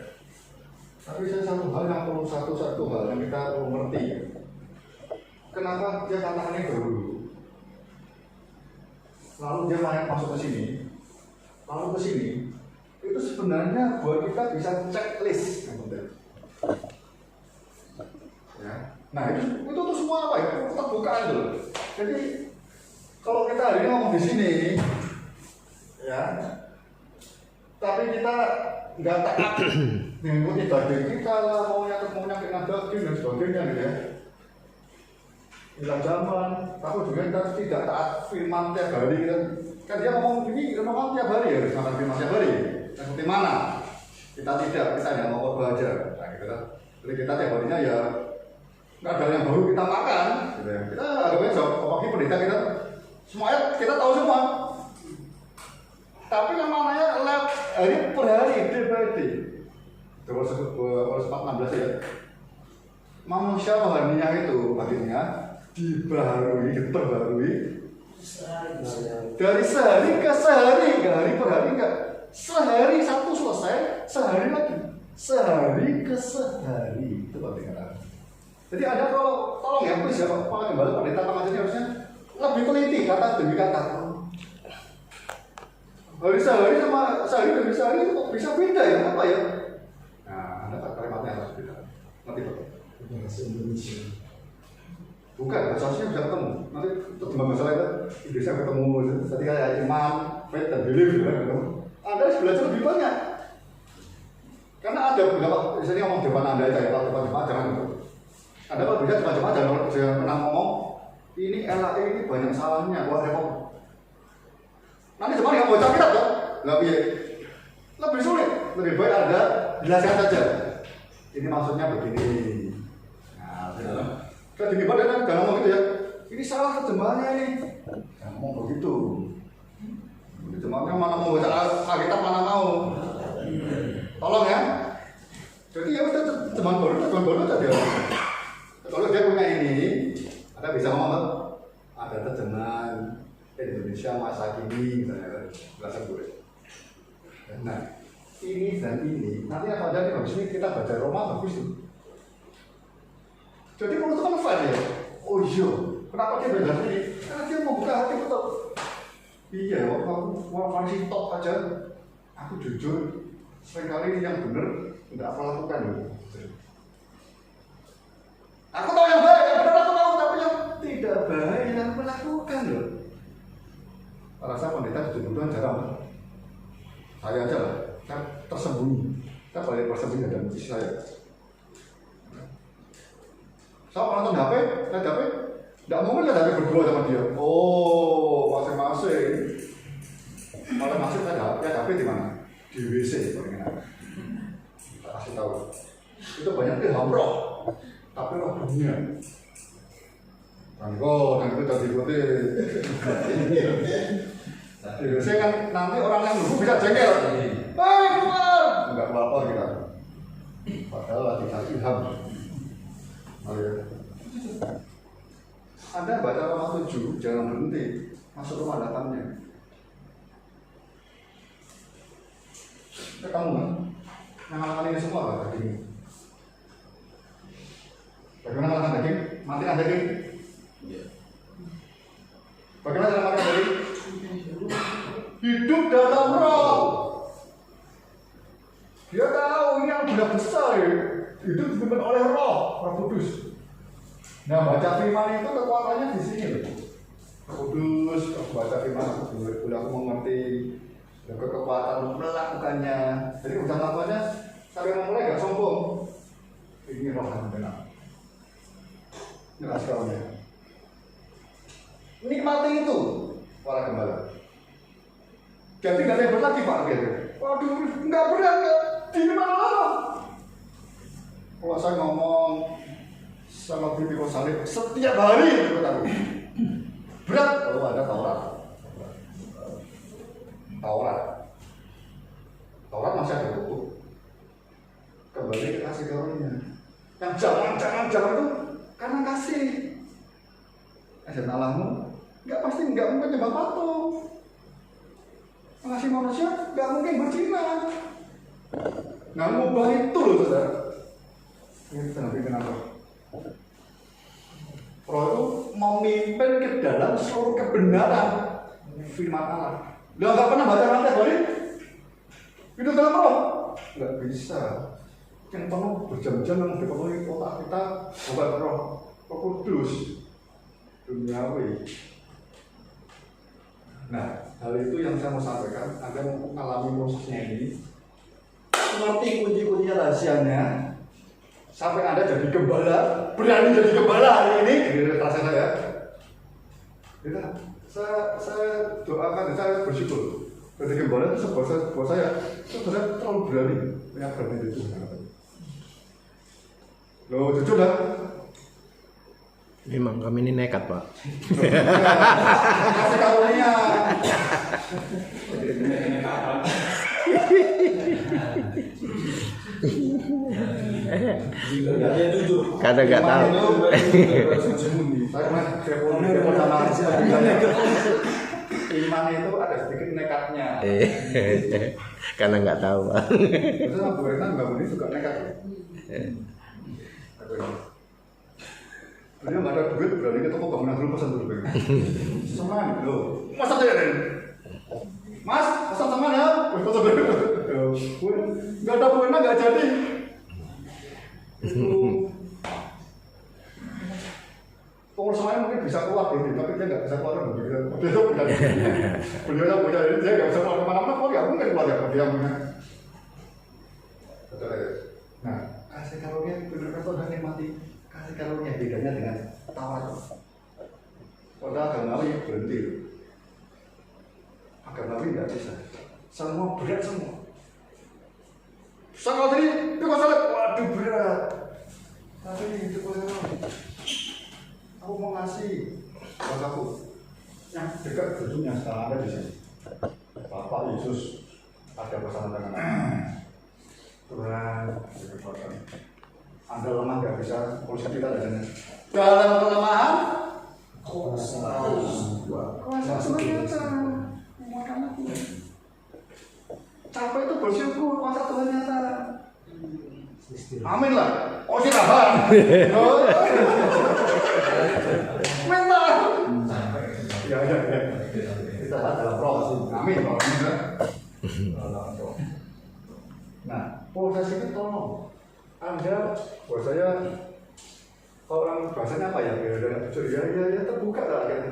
Tapi saya satu hal yang perlu satu hal yang kita perlu mengerti. Ya. Kenapa dia katakannya dulu? Lalu dia masuk ke sini, lalu ke sini. Itu sebenarnya buat kita bisa checklist yang penting. Ya. Nah itu tuh semua apa ya? Terbukaan dulu. Jadi kalau kita hari ini ngomong di sini, ya, tapi kita nggak taat mengikuti daging kita lah, maunya dengan daging dan sebagainya gitu ya. Hilang zaman, tapi juga kita tidak taat firman tiap hari kan dia ngomong ini ngomong tiap hari ya, makan firman tiap hari. Seperti mana? Kita tidak, kita hanya mau belajar. Nah, gitu kan. Jadi kita tiap harinya ya nggak ada yang baru kita makan. Gitu ya. Kita ada besok, apalagi pendeta kita semuanya kita tahu semua. Tapi yang namanya lab hari per hari, day by day. Terus 16 ya. Manusia rohaninya itu batinnya diperbarui dari sehari ke sehari, nggak hari per hari nggak. Sehari satu selesai, sehari lagi, sehari ke sehari itu batinnya. Jadi ada kalau tolong ya please ya Pak Gembala pendeta pengajarnya harusnya lebih teliti kata demi kata. Hari sehari sama sehari demi sehari itu kok bisa beda ya? Apa ya? Nah, ada kalimatnya harus beda. Nanti Pak. Bahasa Indonesia. Bukan, bahasa Indonesia bisa ketemu. Nanti terjemah masalah itu Indonesia ketemu. Tadi kayak iman, faith dan belief gitu kan ketemu. Anda harus belajar lebih banyak. Karena ada beberapa, misalnya ngomong depan Anda aja ya, Pak, depan jemaat jangan gitu. Anda kalau bisa jemaat jangan pernah ngomong ini LAE ini banyak salahnya, wah repot. Nanti jemaat nggak baca kitab kan? Lebih sulit, lebih baik Anda jelaskan saja. Ini maksudnya begini. Nah, kalau di Bible kan jangan ngomong gitu ya. Ini salah terjemahannya ini. Jangan ngomong begitu. Jemaatnya mana mau baca Alkitab mana mau. Tolong ya. Jadi ya udah teman baru saja. Kalau dia punya ini, Anda bisa ngomong ada terjemahan Indonesia masa kini misalnya bahasa gue. Nah, ini dan ini nanti apa jadi bagus ini kita baca Roma bagus tuh. Jadi kalau itu kan fair ya. Oh iya, kenapa dia belajar ini? Karena dia mau buka hati betul. Iya, waktu aku masih top aja, aku jujur seringkali yang benar nggak apa lakukan loh. Aku tahu yang baik, yang benar aku tahu, tapi yang tidak baik yang aku lakukan loh. Rasa pendeta di kebutuhan jarang. Saya aja lah, kan tersembunyi. Kita balik tersembunyi dalam diri saya. Saya menonton HP, lihat HP, tidak mungkin lihat HP berdua sama dia. Oh, masing-masing. Malah masuk lihat HP di mana? Di WC paling enak. Kita kasih tahu. Itu banyak di hamroh, tapi roh dunia. Dan itu jadi putih. Saya kan nanti orang yang dulu bisa jengkel. Baik keluar, enggak keluar kita. Padahal lagi kasih ilham. Anda baca Roma 7, jangan berhenti masuk rumah datangnya. Kamu kan mengalahkan ini semua lah daging. Bagaimana mengalahkan daging? Matikan daging. Bagaimana cara matikan daging? Hidup dalam roh. Dia tahu ini yang benar besar ya. Hidup dipimpin oleh roh Kudus. Nah baca firman itu kekuatannya di sini loh. Kudus, aku baca firman aku mengerti. Dan kekuatan melakukannya. Jadi udah melakukannya sampai memulai gak sombong. Ini roh yang benar. Jelas kawan ya. Nikmati itu para gembala. Jadi nggak lebar lagi Pak gitu. Waduh, nggak berat nggak. Di mana? Kalau saya ngomong sama Bibi Salib setiap hari itu aku. Berat kalau ada Taurat. Taurat masih ada utuh. Kembali ke kasih karunia. Yang jangan itu karena kasih. Dan Allahmu nggak mungkin nyembah patung. Mengasihi manusia nggak mungkin berzina. Nah, ngubah itu loh, saudara. Ini kenapa? Roh itu memimpin ke dalam seluruh kebenaran firman Allah. Dia nggak pernah baca nanti hari itu dalam roh, nggak bisa. Yang penuh berjam-jam yang dipenuhi otak kita bukan roh kudus duniawi. Nah, hal itu yang saya mau sampaikan agar mengalami prosesnya ini, ngerti kunci-kunci rahasianya, sampai Anda jadi gembala, berani jadi gembala hari ini, ini rasa saya. Saya doakan, saya bersyukur. Jadi gembala itu buat saya sebenarnya terlalu berani, punya berani itu. Loh, jujur dah. Memang kami ini nekat, Pak. Kasih karunia. Kadang nggak tahu. Iman itu ada sedikit nekatnya. Karena nggak tahu, Pak. Itu Bu Rena nggak boleh juga nekat. Dia nggak ada duit, berani ke toko bangunan dulu pesan dulu. Seman, loh. Masa saya Ren? Mas, pesan seman ya? Pesan dulu. Nggak ada Bu Rena nggak jadi. Pengurus semuanya mungkin bisa keluar dulu, tapi dia nggak bisa keluar dulu. Beliau punya ini, dia nggak bisa keluar kemana-mana, kok ya mungkin keluar ya, dia punya. Nah, kasih karunia benar-benar sudah nikmati. Kasih karunia bedanya dengan Taurat. Kalau agamawi berhenti, agamawi nggak bisa. Semua berat semua. Sangat tadi, itu masalah, waduh berat. Tapi itu aku mau ngasih buat aku yang dekat dunia sekarang ada di sini. Bapak Yesus ada bersama dengan Tuhan. Anda lemah nggak bisa, polisi kita ada sini. Dalam kelemahan, kuasa Tuhan nyata. Capek itu bersyukur, kuasa Tuhan nyata. Amin lah. Oh silahkan. Minta. Ya. Kita dalam proses. Amin. Nah, proses ini tolong. Anda, buat saya, kalau orang bahasanya apa ya? Ya terbuka lah kan.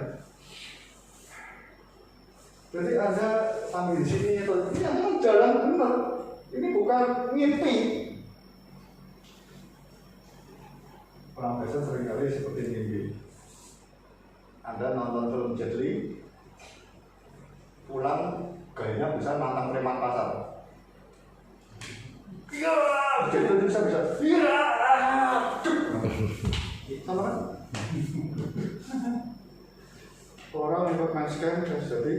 Jadi Anda sambil di sini itu, ini Anda jalan benar. Ini bukan ngimpi. Orang biasa seringkali seperti ngimpi. Anda nonton film Jet Li, pulang gayanya bisa nantang preman pasar. Ya, jadi bisa. Ya, sama kan? Orang ikut main scan jadi,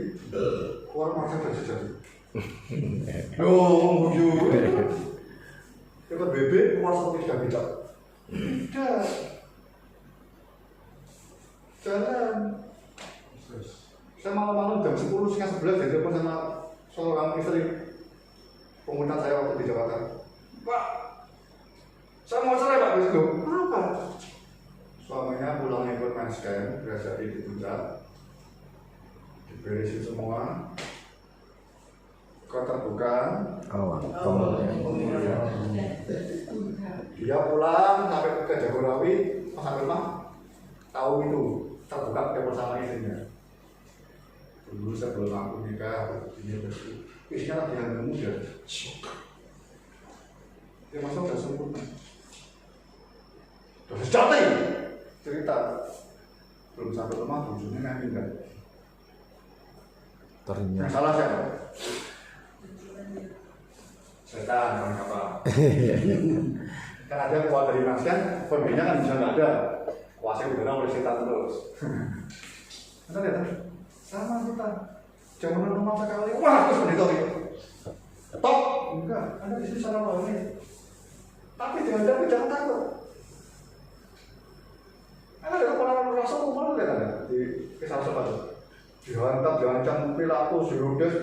orang merasa jadi. Yo, ikut bebek, keluar satu tidak. Tidak. Jalan. Saya malam-malam jam 10, setengah 11 jadi telepon sama seorang istri pemuda saya waktu di Jakarta. Pak, saya mau cerai Pak besok. Kenapa? Suaminya pulang ikut main scan, berasa di puncak, diberesin semua, keterbukaan. Dia pulang sampai ke Jagorawi, pas sampai rumah, tahu itu terbuka bersama istrinya. Dulu sebelum aku nikah, aku begini begitu. Istrinya lagi hamil muda. Dia masuk udah sempurna. Udah sejati cerita. Belum sampai rumah, ujungnya nggak pindah. Yang salah siapa? Setan, bukan apa? Kan ada kuat dari manusia, pembina kan bisa nggak ada. Kuasa udara oleh setan terus. Anda lihat, sama kita. Jangan rumah sekali. Wah, aku pendeta ini. Top, enggak. Anda di sini sana mau ini. Tapi jangan takut. Ada kepala rasa malu kan ada di kisah Rasul. Dihantam, diancam Pilatus, Herodes.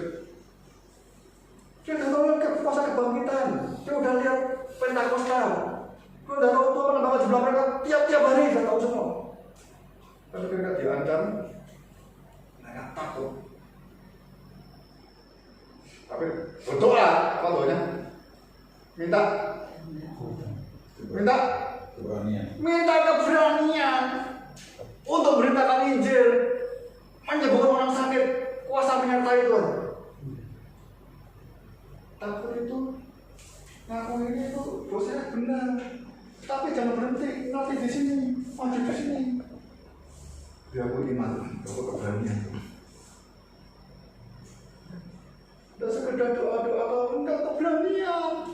Dia udah tahu ke masa kebangkitan. Dia udah lihat Pentakosta. Dia udah tahu Tuhan menambah jumlah mereka tiap hari. Dia tahu semua. Tapi ketika diancam, mereka takut. Tapi berdoa, apa doanya? Minta keberanian untuk memberitakan Injil, menyembuhkan orang sakit, kuasa menyertai Tuhan. Takut itu, ngaku ini itu dosanya benar, tapi jangan berhenti, nanti di sini, maju di sini. Dia aku iman, aku keberanian. Tidak sekedar doa-doa atau enggak keberanian.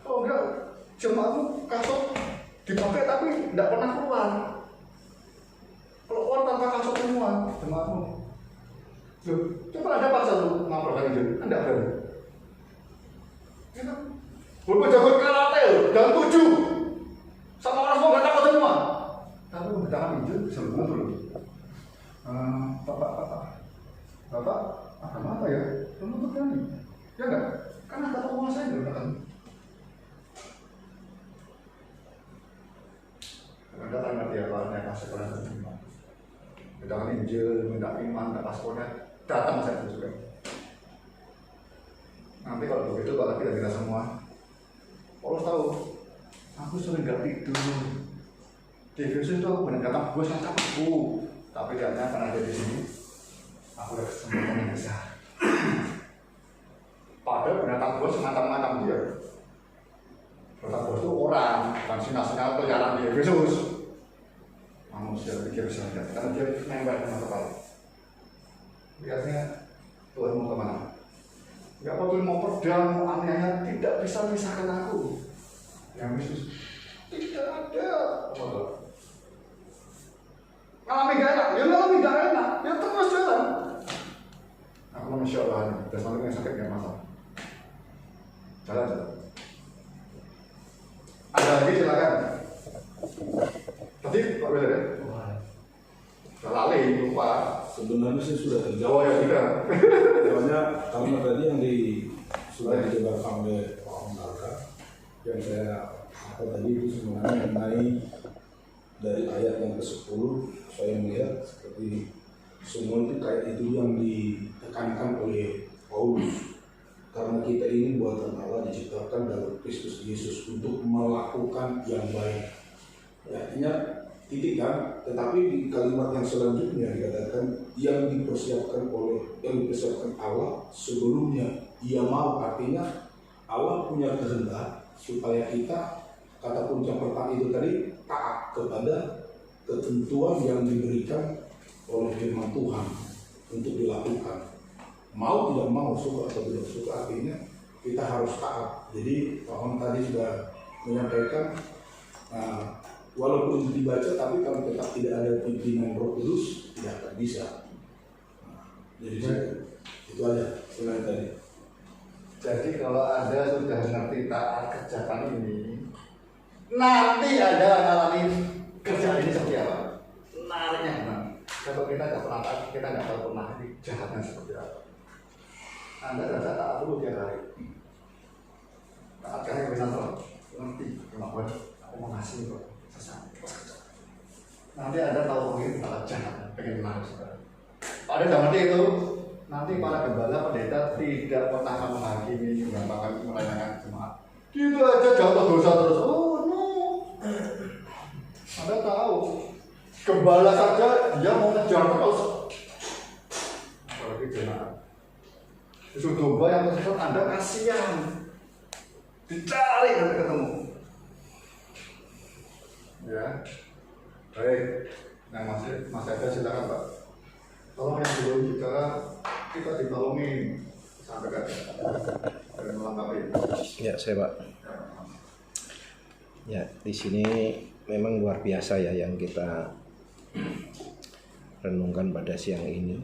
Oh enggak, jemaatmu kasut dipakai tapi tidak pernah keluar. Kalau keluar tanpa kasut semua jemaatmu. Loh, coba ada paksa lu ngapain itu? Anda berani? Ya kan? Walaupun jago karate dan 7 sama orang semua nggak takut semua. Tapi memberitakan Injil bisa betul. Bapak, agama apa ya? Belum tentu berani. Ya enggak? Karena kata penguasa itu kata. Anda tak ngerti apa yang kasih kalian iman. Mendapat Injil, minta iman, minta paspornya, datang saja juga. Nanti kalau begitu, kalau kita semua, Paulus tahu, aku sering gak tidur. Di Efesus itu aku benar datang bos yang capekku, tapi lihatnya karena ada di sini, aku udah kesempatan yang besar. Padahal pendatang bos semacam-macam dia. Pendatang bos itu orang, bukan sinal-sinal atau jalan di Efesus. Manusia pikir bisa lihat, karena dia nempel dengan kepala. Lihatnya Tuhan mau kemana? Gak apa-apa mau pedang, mau aniaya, tidak bisa memisahkan aku. Yang Yesus tidak ada. Ngalami gak enak, ya ngalami gak enak, ya terus jalan. Aku manusia Allah, dan sampai yang sakit gak masalah. Jalan. Ada lagi silakan. Tadi Pak Wilder ya? Lali, lupa. Sebenarnya sih sudah terjawab. Jawab ya sudah. Soalnya karena tadi yang sudah dijelaskan oleh Pak Om, yang saya tadi itu sebenarnya mengenai dari ayat yang ke-10 saya melihat seperti semua itu kayak itu yang ditekankan oleh Paulus. Karena kita ini buatan Allah diciptakan dalam Kristus Yesus untuk melakukan yang baik. Ya, artinya titik kan, tetapi di kalimat yang selanjutnya dikatakan yang dipersiapkan Allah sebelumnya Ia mau, artinya Allah punya kehendak supaya kita, kata kunci yang pertama itu tadi, taat kepada ketentuan yang diberikan oleh firman Tuhan untuk dilakukan. Mau tidak mau, suka atau tidak suka, artinya kita harus taat. Jadi Pak Om tadi sudah menyampaikan, walaupun dibaca, tapi kalau tetap tidak ada pimpinan Roh Kudus, tidak akan bisa. Jadi itu aja sebenarnya tadi. Jadi kalau Anda sudah ngerti taat kerjakan ini, nanti Anda alami kerjaan ini seperti apa? Nariknya gimana? Kalau kita nggak pernah taat, kita nggak tahu pernah ini jahatnya seperti apa. Anda rasa taat dulu tiap hari. Taat karena bisa ngerti kemampuan aku mau ngasih kok. Nanti Anda tahu mungkin taat jahat, pengen menarik saudara. Pada zaman itu, nanti para gembala pendeta tidak pernah akan menghakimi, menggampangkan melayani jemaat. Gitu aja jatuh dosa terus. Oh no. Anda tahu, gembala saja dia mau ngejar terus. Apalagi jemaat. Justru domba yang tersesat Anda kasihan. Dicari nanti ketemu. Ya. Baik. Nah masih ada silakan Pak. Tolong yang belum bicara kita ditolongin sampai kan dan melengkapi. Ya, saya Pak. Ya, di sini memang luar biasa ya yang kita renungkan pada siang ini.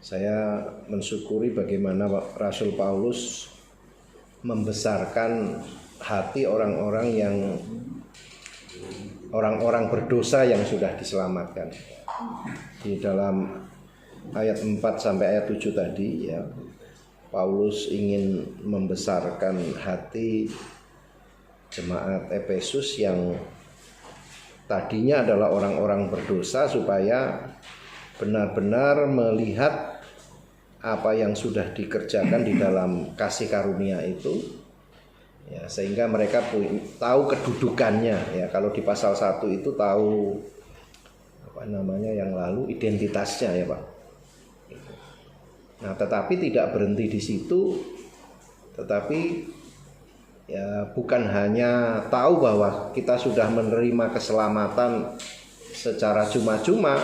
Saya mensyukuri bagaimana Rasul Paulus membesarkan hati orang-orang berdosa yang sudah diselamatkan. Di dalam ayat 4 sampai ayat 7 tadi ya, Paulus ingin membesarkan hati jemaat Efesus yang tadinya adalah orang-orang berdosa supaya benar-benar melihat apa yang sudah dikerjakan di dalam kasih karunia itu ya, sehingga mereka tahu kedudukannya ya. Kalau di pasal 1 itu tahu yang lalu identitasnya ya Pak. Nah, tetapi tidak berhenti di situ, tetapi ya bukan hanya tahu bahwa kita sudah menerima keselamatan secara cuma-cuma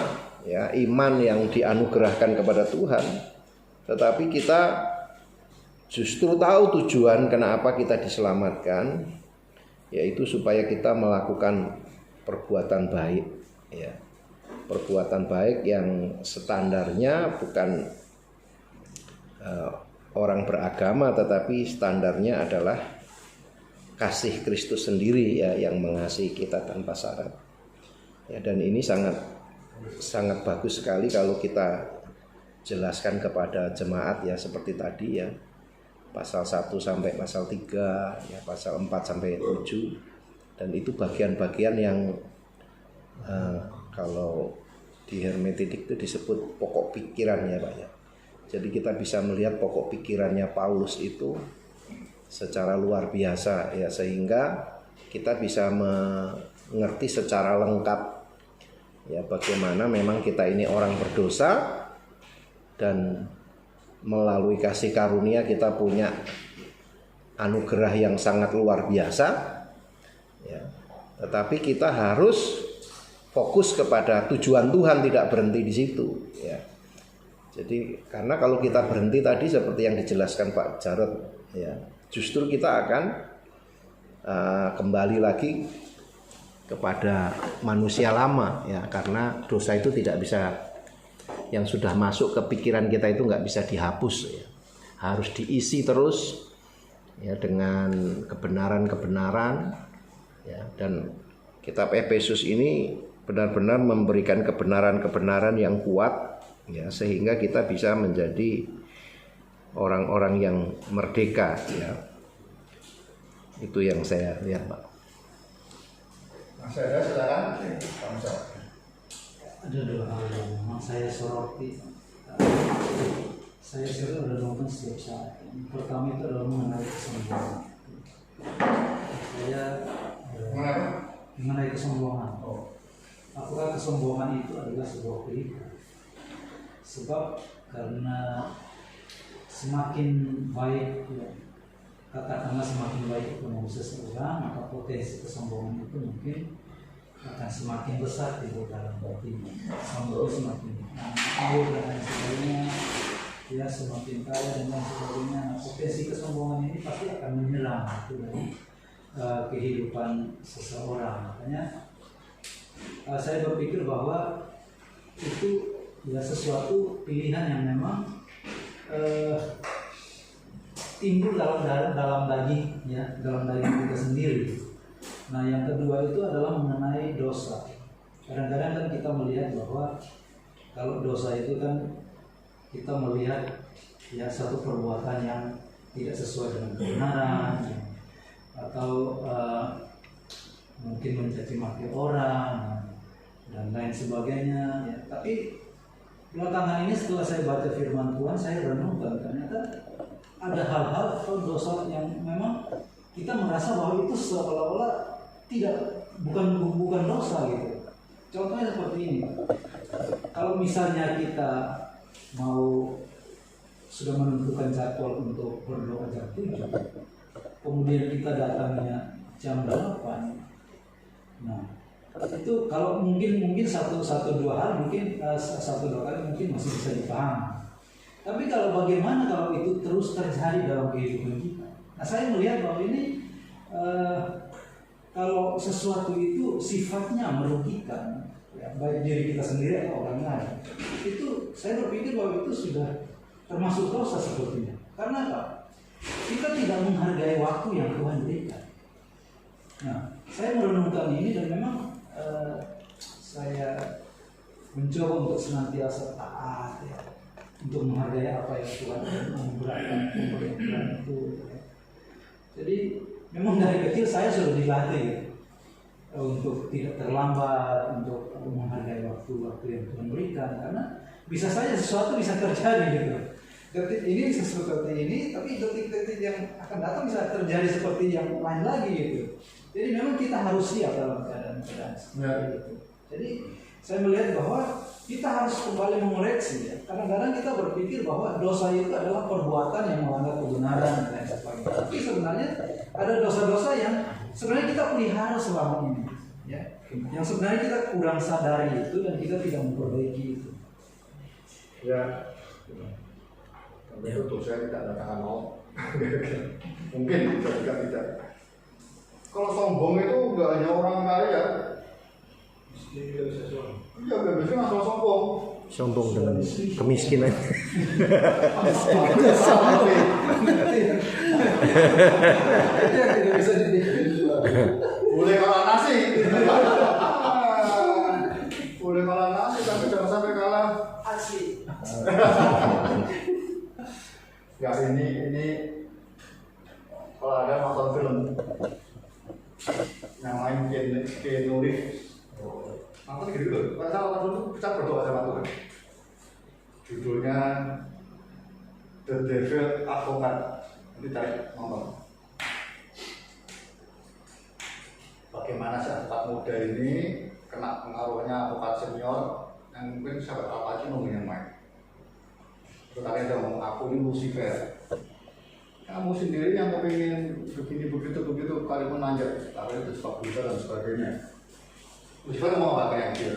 ya, iman yang dianugerahkan kepada Tuhan, tetapi kita justru tahu tujuan kenapa kita diselamatkan, yaitu supaya kita melakukan perbuatan baik ya. Perbuatan baik yang standarnya bukan orang beragama, tetapi standarnya adalah kasih Kristus sendiri ya, yang mengasihi kita tanpa syarat. Ya, dan ini sangat bagus sekali kalau kita jelaskan kepada jemaat ya, seperti tadi ya, pasal 1 sampai pasal 3 ya, pasal 4 sampai 7, dan itu bagian-bagian yang kalau di hermeneutik itu disebut pokok pikiran ya Pak ya. Jadi kita bisa melihat pokok pikirannya Paulus itu secara luar biasa ya, sehingga kita bisa mengerti secara lengkap ya bagaimana memang kita ini orang berdosa, dan melalui kasih karunia kita punya anugerah yang sangat luar biasa ya. Tetapi kita harus fokus kepada tujuan Tuhan, tidak berhenti di situ ya. Jadi karena kalau kita berhenti tadi seperti yang dijelaskan Pak Jarod ya, justru kita akan kembali lagi kepada manusia lama ya, karena dosa itu tidak bisa, yang sudah masuk ke pikiran kita itu nggak bisa dihapus ya. Harus diisi terus ya dengan kebenaran-kebenaran ya, dan kitab Efesus ini benar-benar memberikan kebenaran-kebenaran yang kuat ya, sehingga kita bisa menjadi orang-orang yang merdeka ya. Itu yang saya lihat Pak. Masih ada silakan. Ada dua hal yang memang saya soroti. Saya sering merenungkan setiap saat. Yang pertama itu adalah mengenai kesombongan. Saya mengenai kesombongan. Apakah kesombongan itu adalah sebuah pilihan? Sebab karena semakin baik ya, katakanlah semakin baik ekonomi seseorang, maka potensi kesombongan itu mungkin akan semakin besar di dalam batinnya. Sombong semakin awal dan lain sebagainya, ya semakin kaya dan lain sebagainya. Nah, potensi kesombongan ini pasti akan menyerang itu dari kehidupan seseorang. Makanya saya berpikir bahwa itu ya sesuatu pilihan yang memang timbul dalam daging ya, dalam daging kita sendiri. Nah, yang kedua itu adalah mengenai dosa. Kadang-kadang kan kita melihat bahwa kalau dosa itu kan kita melihat ya satu perbuatan yang tidak sesuai dengan kebenaran ya, atau mungkin mencaci maki orang dan lain sebagainya ya. Tapi belakangan ini setelah saya baca firman Tuhan, saya renungkan ternyata ada hal-hal atau dosa yang memang kita merasa bahwa itu seolah-olah bukan dosa gitu. Contohnya seperti ini. Kalau misalnya kita mau sudah menentukan jadwal untuk berdoa jam 7, kemudian kita datangnya jam 8. Nah, itu kalau mungkin satu dua hal mungkin satu dua kali mungkin masih bisa dipahami. Tapi kalau bagaimana kalau itu terus terjadi dalam kehidupan kita? Nah, saya melihat bahwa ini kalau sesuatu itu sifatnya merugikan, ya, baik diri kita sendiri atau orang lain. Itu saya berpikir bahwa itu sudah termasuk dosa sepertinya. Karena apa? Kita tidak menghargai waktu yang Tuhan berikan. Nah, saya merenungkan ini dan memang saya mencoba untuk senantiasa taat ya, untuk menghargai apa yang Tuhan memberikan itu. Ya. Jadi memang dari kecil saya sudah dilatih ya, untuk tidak terlambat, untuk menghargai waktu-waktu yang Tuhan berikan, karena bisa saja sesuatu bisa terjadi gitu. Detik ini bisa seperti ini, tapi detik-detik yang akan datang bisa terjadi seperti yang lain lagi gitu. Jadi memang kita harus siap dalam keadaan seperti itu. Jadi saya melihat bahwa kita harus kembali mengoreksi ya. Kadang-kadang kita berpikir bahwa dosa itu adalah perbuatan yang melanggar kebenaran dan sebagainya. Tapi sebenarnya ada dosa-dosa yang sebenarnya kita pelihara selama ini, ya. Yang sebenarnya kita kurang sadari itu dan kita tidak memperbaiki itu. Ya, tapi itu saya tidak katakan mau. Mungkin juga tidak. Kalau sombong itu nggak hanya orang kaya. Iya, nggak bisa masalah sombong. Sombong dengan kemiskinan. Boleh kalah nasi. Boleh kalah nasi, tapi jangan sampai kalah Asli. Ya ini kalau ada nonton film yang main Keanu Reeves, nonton gitu loh. Pada saat nonton itu kita berdoa sama Tuhan. Judulnya The Devil Advocate. Nanti cari nonton. Bagaimana si advokat muda ini kena pengaruhnya advokat senior yang mungkin sahabat Al Pacino yang main. Tetapi dia ngomong, aku ini Lucifer. Kamu sendiri yang kepingin begini begitu kali pun manjat, tapi itu sebab dosa dan sebagainya. Lucifer mau apa kayak dia?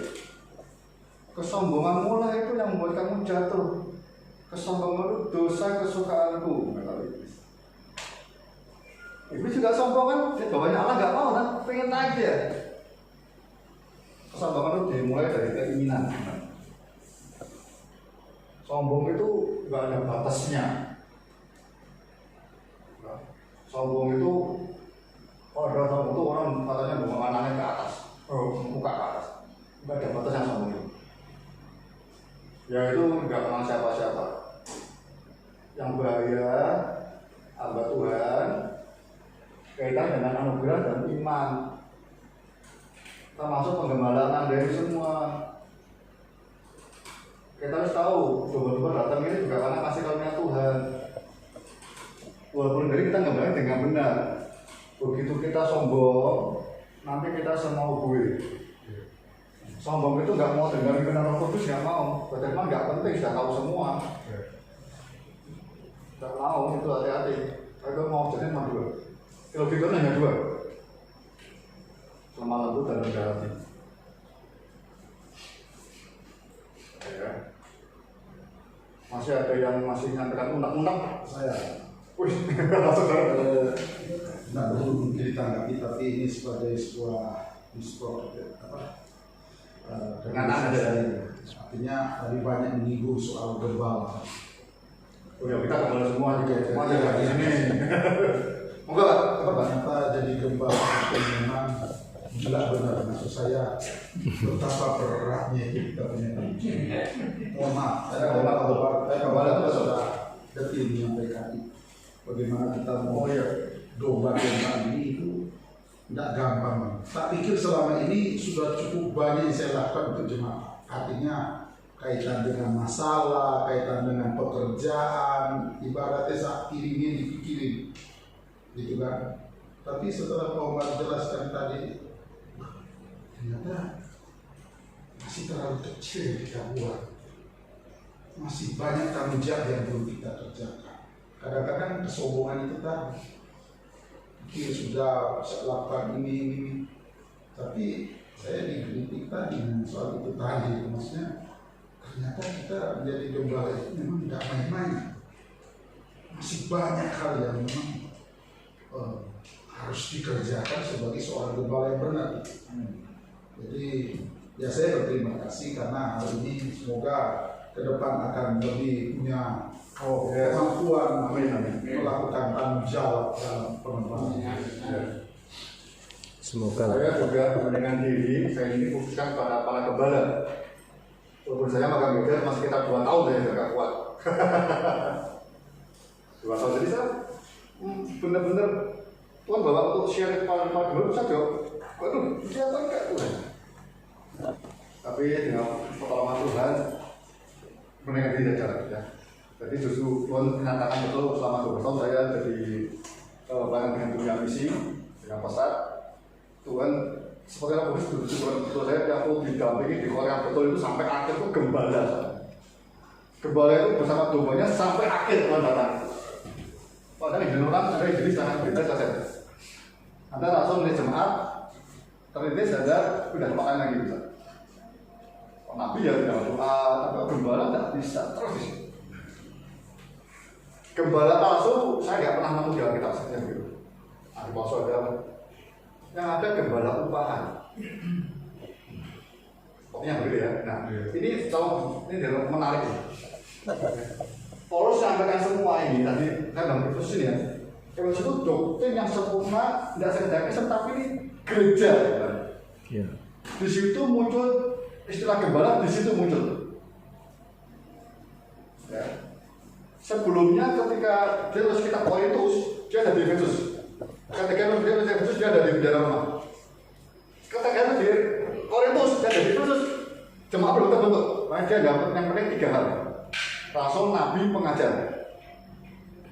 Kesombonganmu lah itu yang membuat kamu jatuh. Kesombongan itu dosa kesukaanku. Iblis juga sombong kan, bawahnya Allah nggak mau kan, pengen naik dia. Kesombongan itu dimulai dari keinginan. Sombong itu nggak ada batasnya. Sombong itu, ada sombong itu orang katanya bawa anaknya ke atas, muka ke atas, nggak ada batasnya sombong itu. Ya itu nggak kenal siapa-siapa. Yang bahaya, hamba Tuhan, kaitan dengan anugerah dan iman, termasuk penggembalaan dari semua. Kita harus tahu, domba-domba datang ini juga karena kasih karunia Tuhan. Walaupun dari kita nggak dengan benar, begitu kita sombong, nanti kita semau gue. Sombong itu nggak mau dengar benar Roh Kudus, nggak mau. Bagaimana nggak penting, sudah tahu semua. Nggak mau, itu hati-hati. Kalau mau jadi cuma dua. Kalau gitu hanya dua. Lemah lembut dan rendah hati. Ya. Masih ada yang masih nyampaikan undang-undang? Saya Wih, langsung nggak perlu ditanggapi, tapi ini sebagai sebuah dengan anda. Artinya tadi banyak menyinggung soal gembala. Oh ya, kita kembali semua juga. Semua ada di sini. Moga Pak, Ternyata jadi gembala itu memang gila benar. Maksud saya betapa beratnya kita punya kunci. Mohon maaf, saya kembali kita sudah detil menyampaikan bagaimana kita mau domba yang tadi itu tidak gampang. Tak pikir selama ini sudah cukup banyak yang saya lakukan untuk jemaah. Artinya kaitan dengan masalah, kaitan dengan pekerjaan, ibaratnya saat kirimnya dipikirin, gitu kan. Tapi setelah Pak Umar jelaskan tadi, ternyata masih terlalu kecil yang kita buat. Masih banyak tanggung jawab yang belum kita kerjakan. Kadang-kadang kesombongan itu tadi, pikir sudah saya lakukan ini, tapi saya dikritik tadi soal itu tadi, maksudnya ternyata kita menjadi gembala itu memang tidak main-main. Masih banyak hal yang memang harus dikerjakan sebagai seorang gembala yang benar. Jadi Ya saya berterima kasih karena hal ini semoga ke depan akan lebih punya kemampuan melakukan tanggung jawab dalam pengembangan. Semoga Saya juga dengan diri saya ini fokuskan pada para gembala. Walaupun saya magang beda masih sekitar 2 tahun saya nggak kuat. 2 tahun jadi saya benar-benar Tuhan bawa untuk share para gembala saya jawab, waduh siapa enggak Tuhan? Tapi dengan pertolongan Tuhan menaikkan diri saja ya. Jadi justru Tuhan menyatakan betul selama 2 tahun saya jadi pelayan dengan dunia misi dengan pesat. Tuhan seperti apa betul saya yang aku didampingi di Korea betul itu sampai akhir itu gembala. Gembala itu bersama dombanya sampai akhir Tuhan datang. Padahal di orang ada jadi sangat beda saja. Anda langsung di jemaat terlintas sadar udah lupakan lagi bisa. Nabi ya tidak doa, tapi gembala tidak bisa terus di situ. Gembala palsu saya nggak pernah nemu di Alkitab saja gitu. Ada palsu ada yang ada gembala upahan. Pokoknya begitu ya. Nah, ini kalau ini dalam menarik. Paulus sampaikan semua ini tadi saya dalam kursus ini ya. Kalau itu doktrin yang sempurna tidak sekedar tapi ini gereja. ya. Di situ muncul istilah gembala, di situ muncul. Ya. Sebelumnya ketika dia harus kita Korintus, dia ada di Efesus. Ketika dia di Efesus, dia ada di bendera Roma. Ketika di Korintus, dia ada di Efesus. Jemaat belum terbentuk. Makanya dia dapat yang penting 3 hal. Rasul, nabi, pengajar.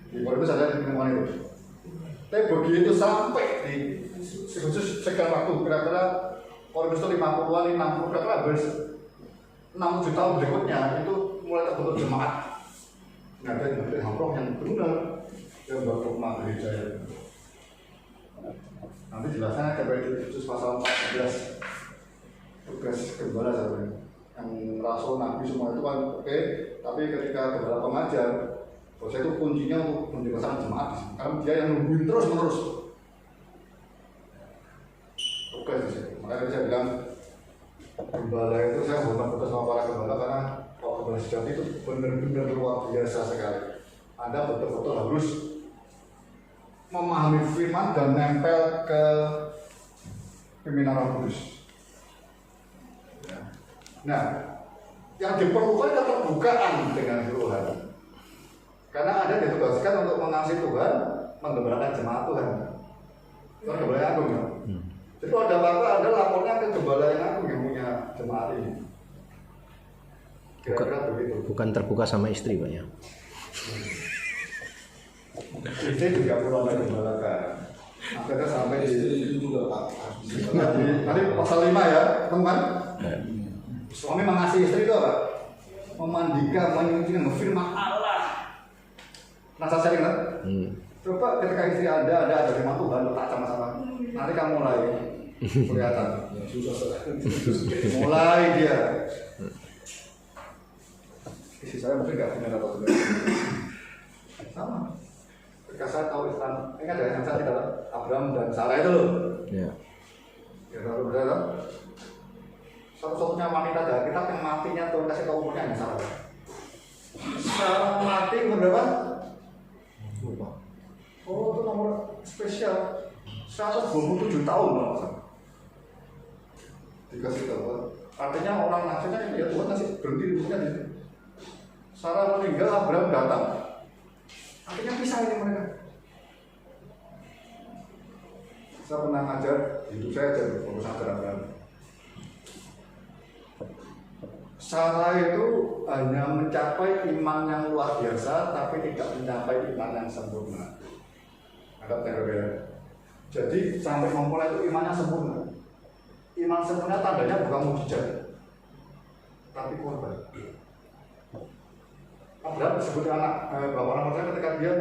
Di Korintus ada di lingkungan itu. Tapi begitu sampai di Efesus sekian waktu kira-kira Korintus itu 50-an, 60 kira-kira habis 60 tahun berikutnya itu mulai terbentuk jemaat. Nah, ada hamroh yang benar yang berforma gereja ya. Nanti jelasnya kepada Yesus pasal 14 tugas gembala sebenarnya. Yang rasul nabi semua itu kan oke, tapi ketika gembala pengajar, saya itu kuncinya untuk menjelaskan jemaat, karena dia yang nungguin terus menerus. Oke, makanya saya bilang gembala itu saya hormat betul sama para gembala karena kalau gembala sejati itu benar-benar luar biasa sekali. Anda betul-betul harus memahami firman dan nempel ke pimpinan Roh Kudus. Ya. Nah, yang diperlukan adalah keterbukaan dengan Tuhan. Karena Anda ditugaskan untuk mengasihi Tuhan, menggembalakan jemaat Tuhan. Tuhan gembala yang agung ya. Jadi kalau ada apa-apa, Anda lapornya ke gembala yang agung yang punya jemaat ini. Kira-kira begitu. Bukan terbuka sama istri Pak ya. Istri juga perlu Anda gembalakan. Akhirnya sampai di itu juga Pak. tadi pasal 5 ya, teman. Suami mengasihi istri itu apa? Memandikan, menyucikan, firman Allah. Nah, saya ingat. Coba ketika istri Anda ada firman Tuhan, letak sama-sama. Nanti kamu mulai kelihatan. Mulai dia. Istri saya mungkin nggak punya atau tidak. Sama. Ketika saya tahu Islam, ingat ya yang saya tidak Abraham dan Sarah itu loh. Ya. Ya kalau benar, satu-satunya wanita dari kita yang matinya Tuhan kasih tahu umurnya yang Sarah. Sarah mati umur berapa? Lupa. Oh itu nomor spesial. 127 tahun loh. Dikasih tahu. Artinya orang nasibnya ya Tuhan kasih berhenti di umurnya. Sarah meninggal, Abraham datang. Artinya pisah ini mereka. Saya pernah ngajar, hidup saya aja fokus ngajar Abraham. Sarah itu hanya mencapai iman yang luar biasa, tapi tidak mencapai iman yang sempurna. Ada berbeda. Jadi sampai mempelai itu imannya sempurna. Iman sempurna tandanya bukan mujizat, tapi korban. Abraham disebut anak bapak anak pertama ketika dia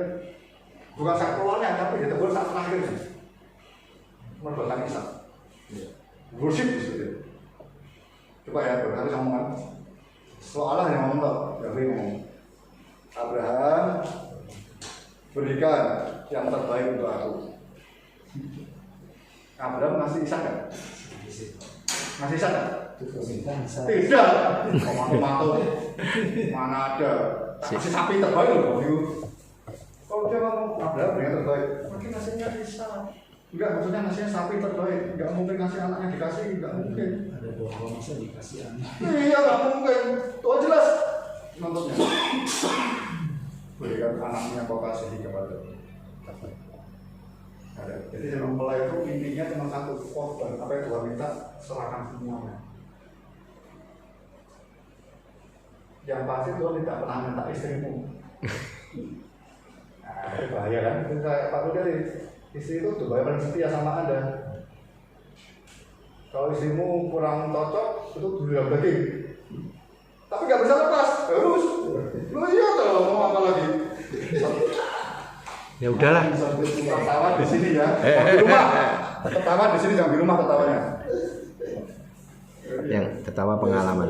bukan saat keluarnya, tapi dia tegur saat terakhirnya merbahkan Ishak. Worship disebutnya. Coba ya, harus ngomongan. Soalnya yang ngomong tau, David ngomong. Abraham berikan yang terbaik untuk aku. Abraham ngasih Ishak kan? Masih sana? Bisa. Tidak. Tomato mana ada? Kasih sapi terbaik loh. Kalau dia ngomong ada yang terbaik, mungkin nasinya bisa. Enggak, maksudnya nasinya sapi terbaik. Enggak mungkin ngasih anaknya dikasih, enggak mungkin. Ada bohong masa dikasih anak. Iya, enggak mungkin. Tuh jelas. Nontonnya. Berikan anaknya kau kasih kepada. Ada. Jadi yang mempelai itu intinya cuma satu, korban. Apa yang Tuhan minta, serahkan semuanya. Yang pasti Tuhan tidak pernah minta istrimu. Nah, itu bahaya kan? Itu kayak Pak dari istri itu tuh bahaya paling setia sama Anda. Kalau istrimu kurang cocok, itu durian daging. Tapi nggak bisa lepas, harus. Lu iya kalau mau apa lagi? Ya udahlah. Ketawa di sini ya, di rumah. Ketawa di sini, jangan di rumah ketawanya. Yang ketawa pengalaman.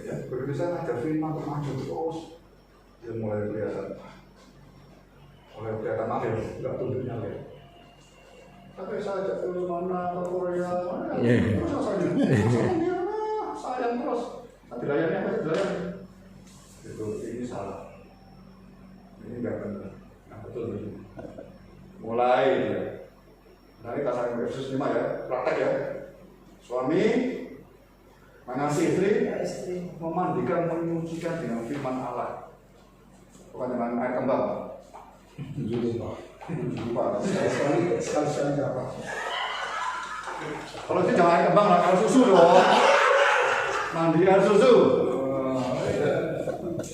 Ya, begitu saya ngajar firman maju terus, dia mulai kelihatan mahir, nggak tunduknya ya. Tapi saya ajak ke mana, ke Korea, mana? Terus rasanya, sayang terus. Saya dilayani apa? Dilayani. Itu ini salah. Ini nggak benar. Nah, betul begini. Mulai ya. Dari pasal Efesus 5 ya, praktek ya. Suami mengasihi istri, memandikan, menyucikan dengan firman Allah. Bukan dengan air kembang. Lupa. Sekali-sekali apa? Kalau itu jangan air kembang lah, kalau susu dong. Mandi air susu.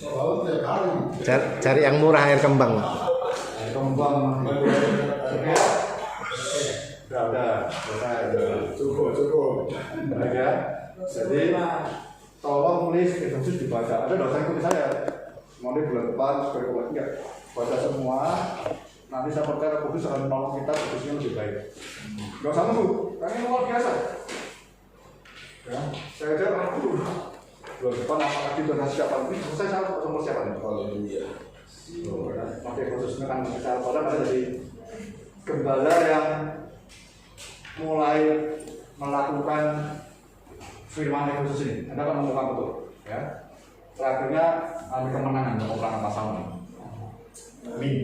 Oh, tiap hari. Cari yang murah air kembang. Air kembang. Udah, selesai. Cukup. Baik ya. Jadi tolong tulis Efesus dibaca. Ada dosen ikuti saya. Semuanya bulan depan supaya kuat enggak. Baca semua. Nanti saya percaya Kudus akan menolong kita kudusnya lebih baik. Enggak usah nunggu. Kayaknya luar biasa. Ya, saya aja aku bulan depan apalagi dengan siapa ini selesai saya ketemu siapa nih? Haleluya. Pakai khususnya kan cara pada jadi gembala yang mulai melakukan firman Yesus ini. Anda akan menemukan betul, ya. Terakhirnya ambil kemenangan dalam perang pasal ini. Amin.